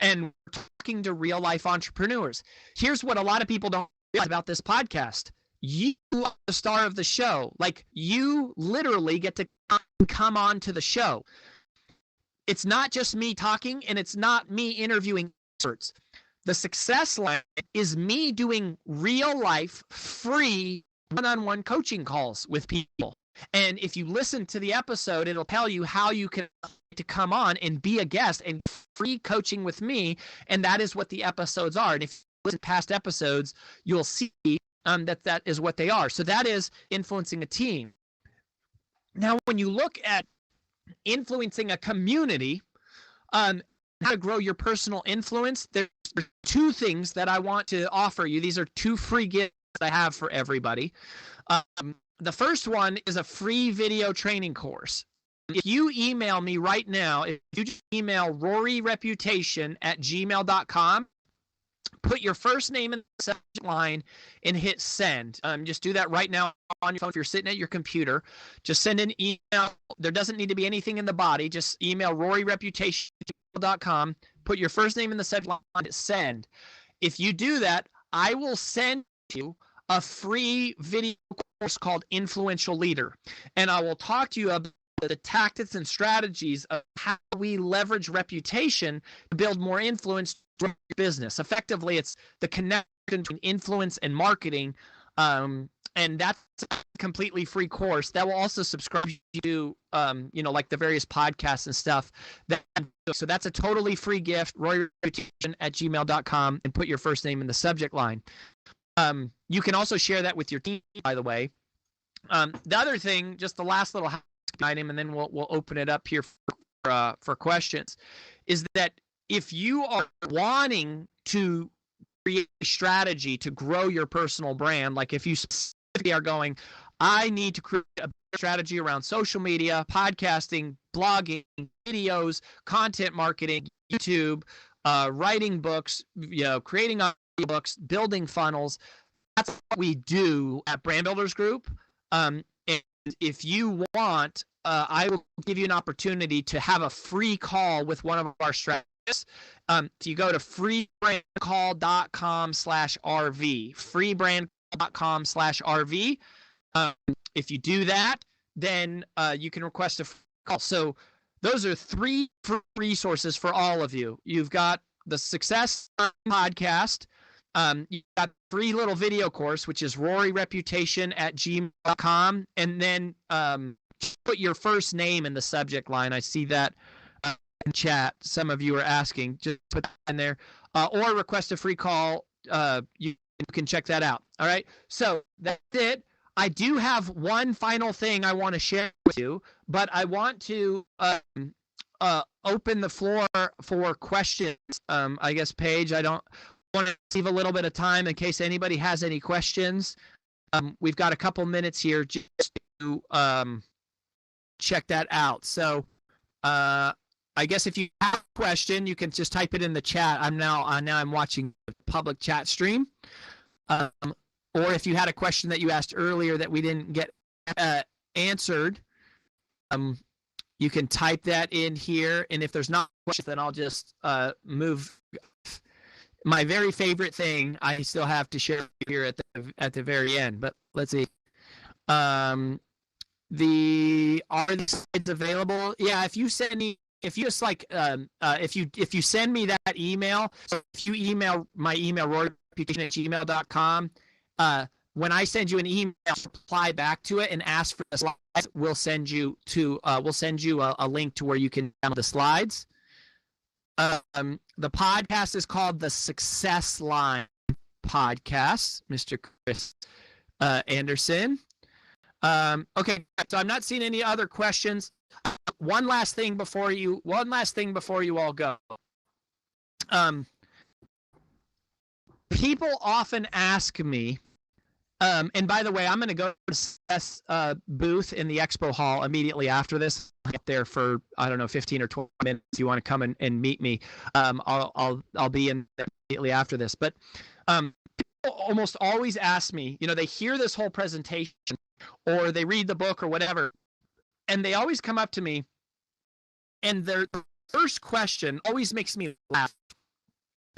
Speaker 3: and we're talking to real life entrepreneurs. Here's what a lot of people don't realize about this podcast. You are the star of the show. Like, you literally get to come on to the show. It's not just me talking, and it's not me interviewing experts. The Success Line is me doing real life, free, one-on-one coaching calls with people. And if you listen to the episode, it'll tell you how you can to come on and be a guest and free coaching with me. And that is what the episodes are. And if you listen to past episodes, you'll see that is what they are. So that is influencing a team. Now, when you look at influencing a community, how to grow your personal influence, there's two things that I want to offer you. These are two free gifts I have for everybody. The first one is a free video training course. if you email me right now, if you just email roryreputation@gmail.com, put your first name in the subject line and hit send. Just do that right now on your phone. If you're sitting at your computer, just send an email. There doesn't need to be anything in the body. Just email roryreputation@gmail.com, put your first name in the subject line, hit send. If you do that, I will send you a free video course called Influential Leader. And I will talk to you about the tactics and strategies of how we leverage reputation to build more influence in your business. Effectively, it's the connection between influence and marketing. And that's a completely free course that will also subscribe you to, like the various podcasts and stuff. So that's a totally free gift, roryreputation@gmail.com, and put your first name in the subject line. You can also share that with your team, by the way. The other thing, just the last little item, and then we'll open it up here for questions, is that if you are wanting to create a strategy to grow your personal brand, like if you specifically are going, I need to create a strategy around social media, podcasting, blogging, videos, content marketing, YouTube, writing books, creating books, building funnels. That's what we do at Brand Builders Group. And if you want, I will give you an opportunity to have a free call with one of our strategists. So you go to freebrandcall.com/RV, freebrandcall.com/RV. If you do that, then you can request a call. So those are 3 free resources for all of you. You've got the Success Podcast. You got free little video course, which is roryreputation@gmail.com, and then put your first name in the subject line. I see that in chat. Some of you are asking. Just put that in there, or request a free call. You can check that out. All right. So that's it. I do have one final thing I want to share with you, but I want to open the floor for questions. I guess, Paige, I don't want to leave a little bit of time in case anybody has any questions. We've got a couple minutes here just to check that out. So I guess if you have a question, you can just type it in the chat. I'm watching the public chat stream. Or if you had a question that you asked earlier that we didn't get answered, you can type that in here. And if there's not a question, then I'll just move. My very favorite thing I still have to share here at the very end, but let's see. Are the slides available? Yeah, if you send me, if you just like, if you send me that email, so if you email my email, roryreputation@gmail.com, when I send you an email, reply back to it and ask for the slides. We'll send you a link to where you can download the slides. The podcast is called the Success Line Podcast, Mr. Chris Anderson. Okay, so I'm not seeing any other questions. One last thing before you all go. People often ask me, and by the way, I'm going to go to Seth's booth in the expo hall immediately after this. I'll get there for, I don't know, 15 or 20 minutes. If you want to come and meet me, I'll be in there immediately after this. But people almost always ask me, they hear this whole presentation or they read the book or whatever, and they always come up to me, and their first question always makes me laugh.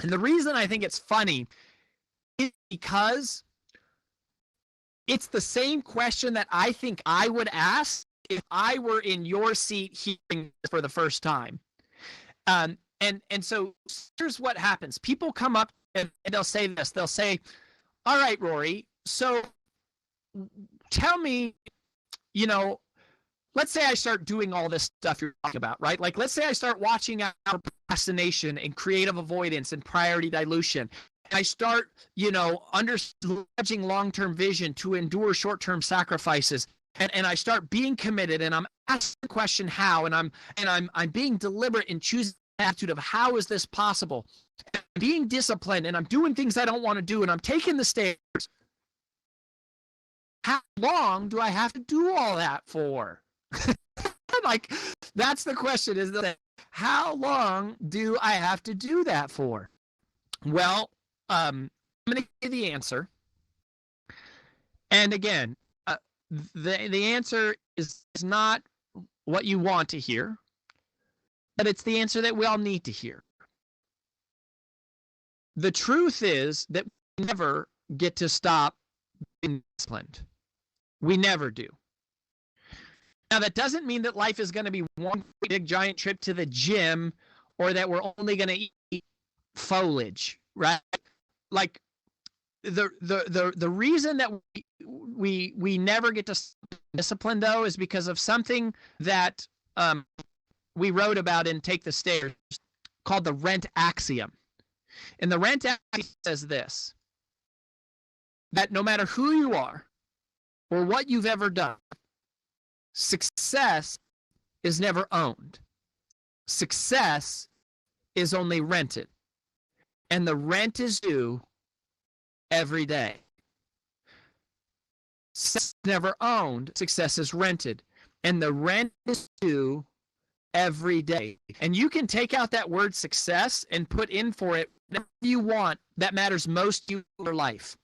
Speaker 3: And the reason I think it's funny is because it's the same question that I think I would ask if I were in your seat hearing this for the first time. And so here's what happens. People come up and they'll say this. They'll say, all right, Rory, so tell me, let's say I start doing all this stuff you're talking about, right? Like, let's say I start watching out for procrastination and creative avoidance and priority dilution. And I start, leveraging long-term vision to endure short-term sacrifices. And I start being committed, and I'm asking the question how, and I'm being deliberate in choosing the attitude of how is this possible? And I'm being disciplined, and I'm doing things I don't want to do, and I'm taking the stairs. How long do I have to do all that for? Like, that's the question, is that how long do I have to do that for? Well, I'm going to give you the answer. And again, the answer is not what you want to hear, but it's the answer that we all need to hear. The truth is that we never get to stop being disciplined. We never do. Now, that doesn't mean that life is going to be one big giant trip to the gym, or that we're only going to eat foliage, right? Like, the reason that we never get to discipline, though, is because of something that we wrote about in Take the Stairs called the rent axiom. And the rent axiom says this: that no matter who you are or what you've ever done, success is never owned. Success is only rented. And the rent is due every day. Success is never owned. Success is rented. And the rent is due every day. And you can take out that word success and put in for it whatever you want that matters most to you in your life.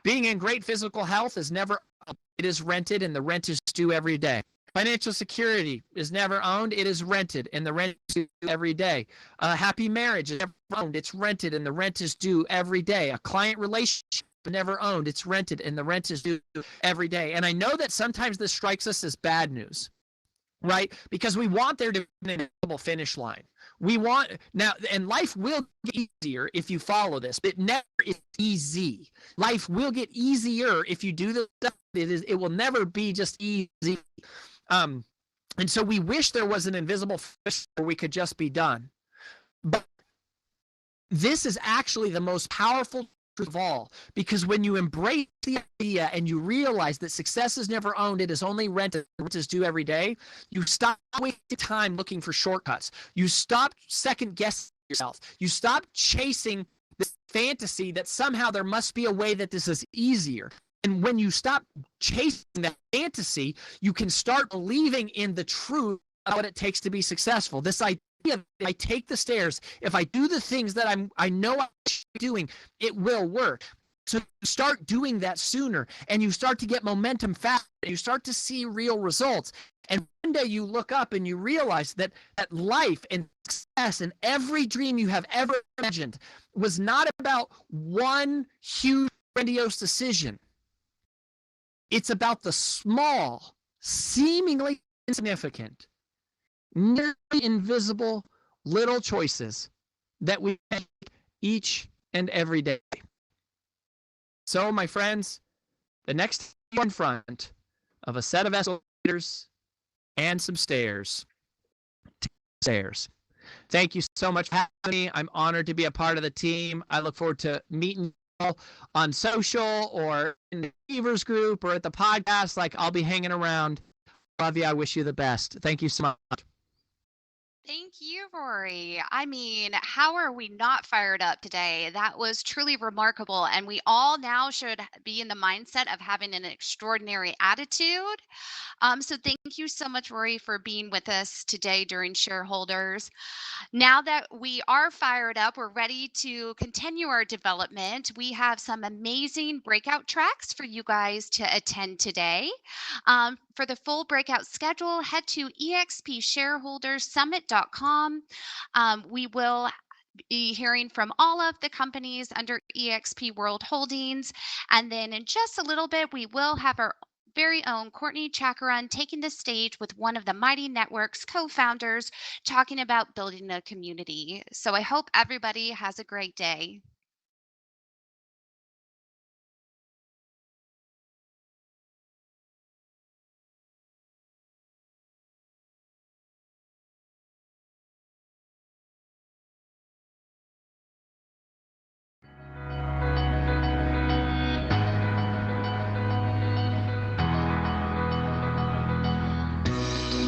Speaker 3: Being in great physical health is never owned. It is rented, and the rent is due every day. Financial security is never owned. It is rented, and the rent is due every day. A happy marriage is never owned. It's rented, and the rent is due every day. A client relationship is never owned. It's rented, and the rent is due every day. And I know that sometimes this strikes us as bad news, right? Because we want there to be an inevitable finish line. We want now, and life will get easier if you follow this, but it never is easy. Life will get easier if you do the stuff. It will never be just easy. And so we wish there was an invisible finish where we could just be done. But this is actually the most powerful truth of all, because when you embrace the idea and you realize that success is never owned, it is only rented, rent is due every day, you stop wasting time looking for shortcuts. You stop second guessing yourself. You stop chasing this fantasy that somehow there must be a way that this is easier. And when you stop chasing that fantasy, you can start believing in the truth of what it takes to be successful. This idea that if I take the stairs, if I do the things that I know I should be doing, it will work. So you start doing that sooner, and you start to get momentum fast. You start to see real results. And one day you look up and you realize that life and success and every dream you have ever imagined was not about one huge, grandiose decision. It's about the small, seemingly insignificant, nearly invisible little choices that we make each and every day. So, my friends, the next time you're in front of a set of escalators and some stairs, take the stairs. Thank you so much for having me. I'm honored to be a part of the team. I look forward to meeting you on social or in the Beavers group or at the podcast. Like, I'll be hanging around. Love you. I wish you the best. Thank you so much.
Speaker 2: Thank you, Rory. I mean, how are we not fired up today? That was truly remarkable. And we all now should be in the mindset of having an extraordinary attitude. So thank you so much, Rory, for being with us today during Shareholders. Now that we are fired up, we're ready to continue our development. We have some amazing breakout tracks for you guys to attend today. For the full breakout schedule, head to expshareholderssummit.com. We will be hearing from all of the companies under EXP World Holdings. And then in just a little bit, we will have our very own Courtney Chakaran taking the stage with one of the Mighty Network's co-founders talking about building a community. So I hope everybody has a great day.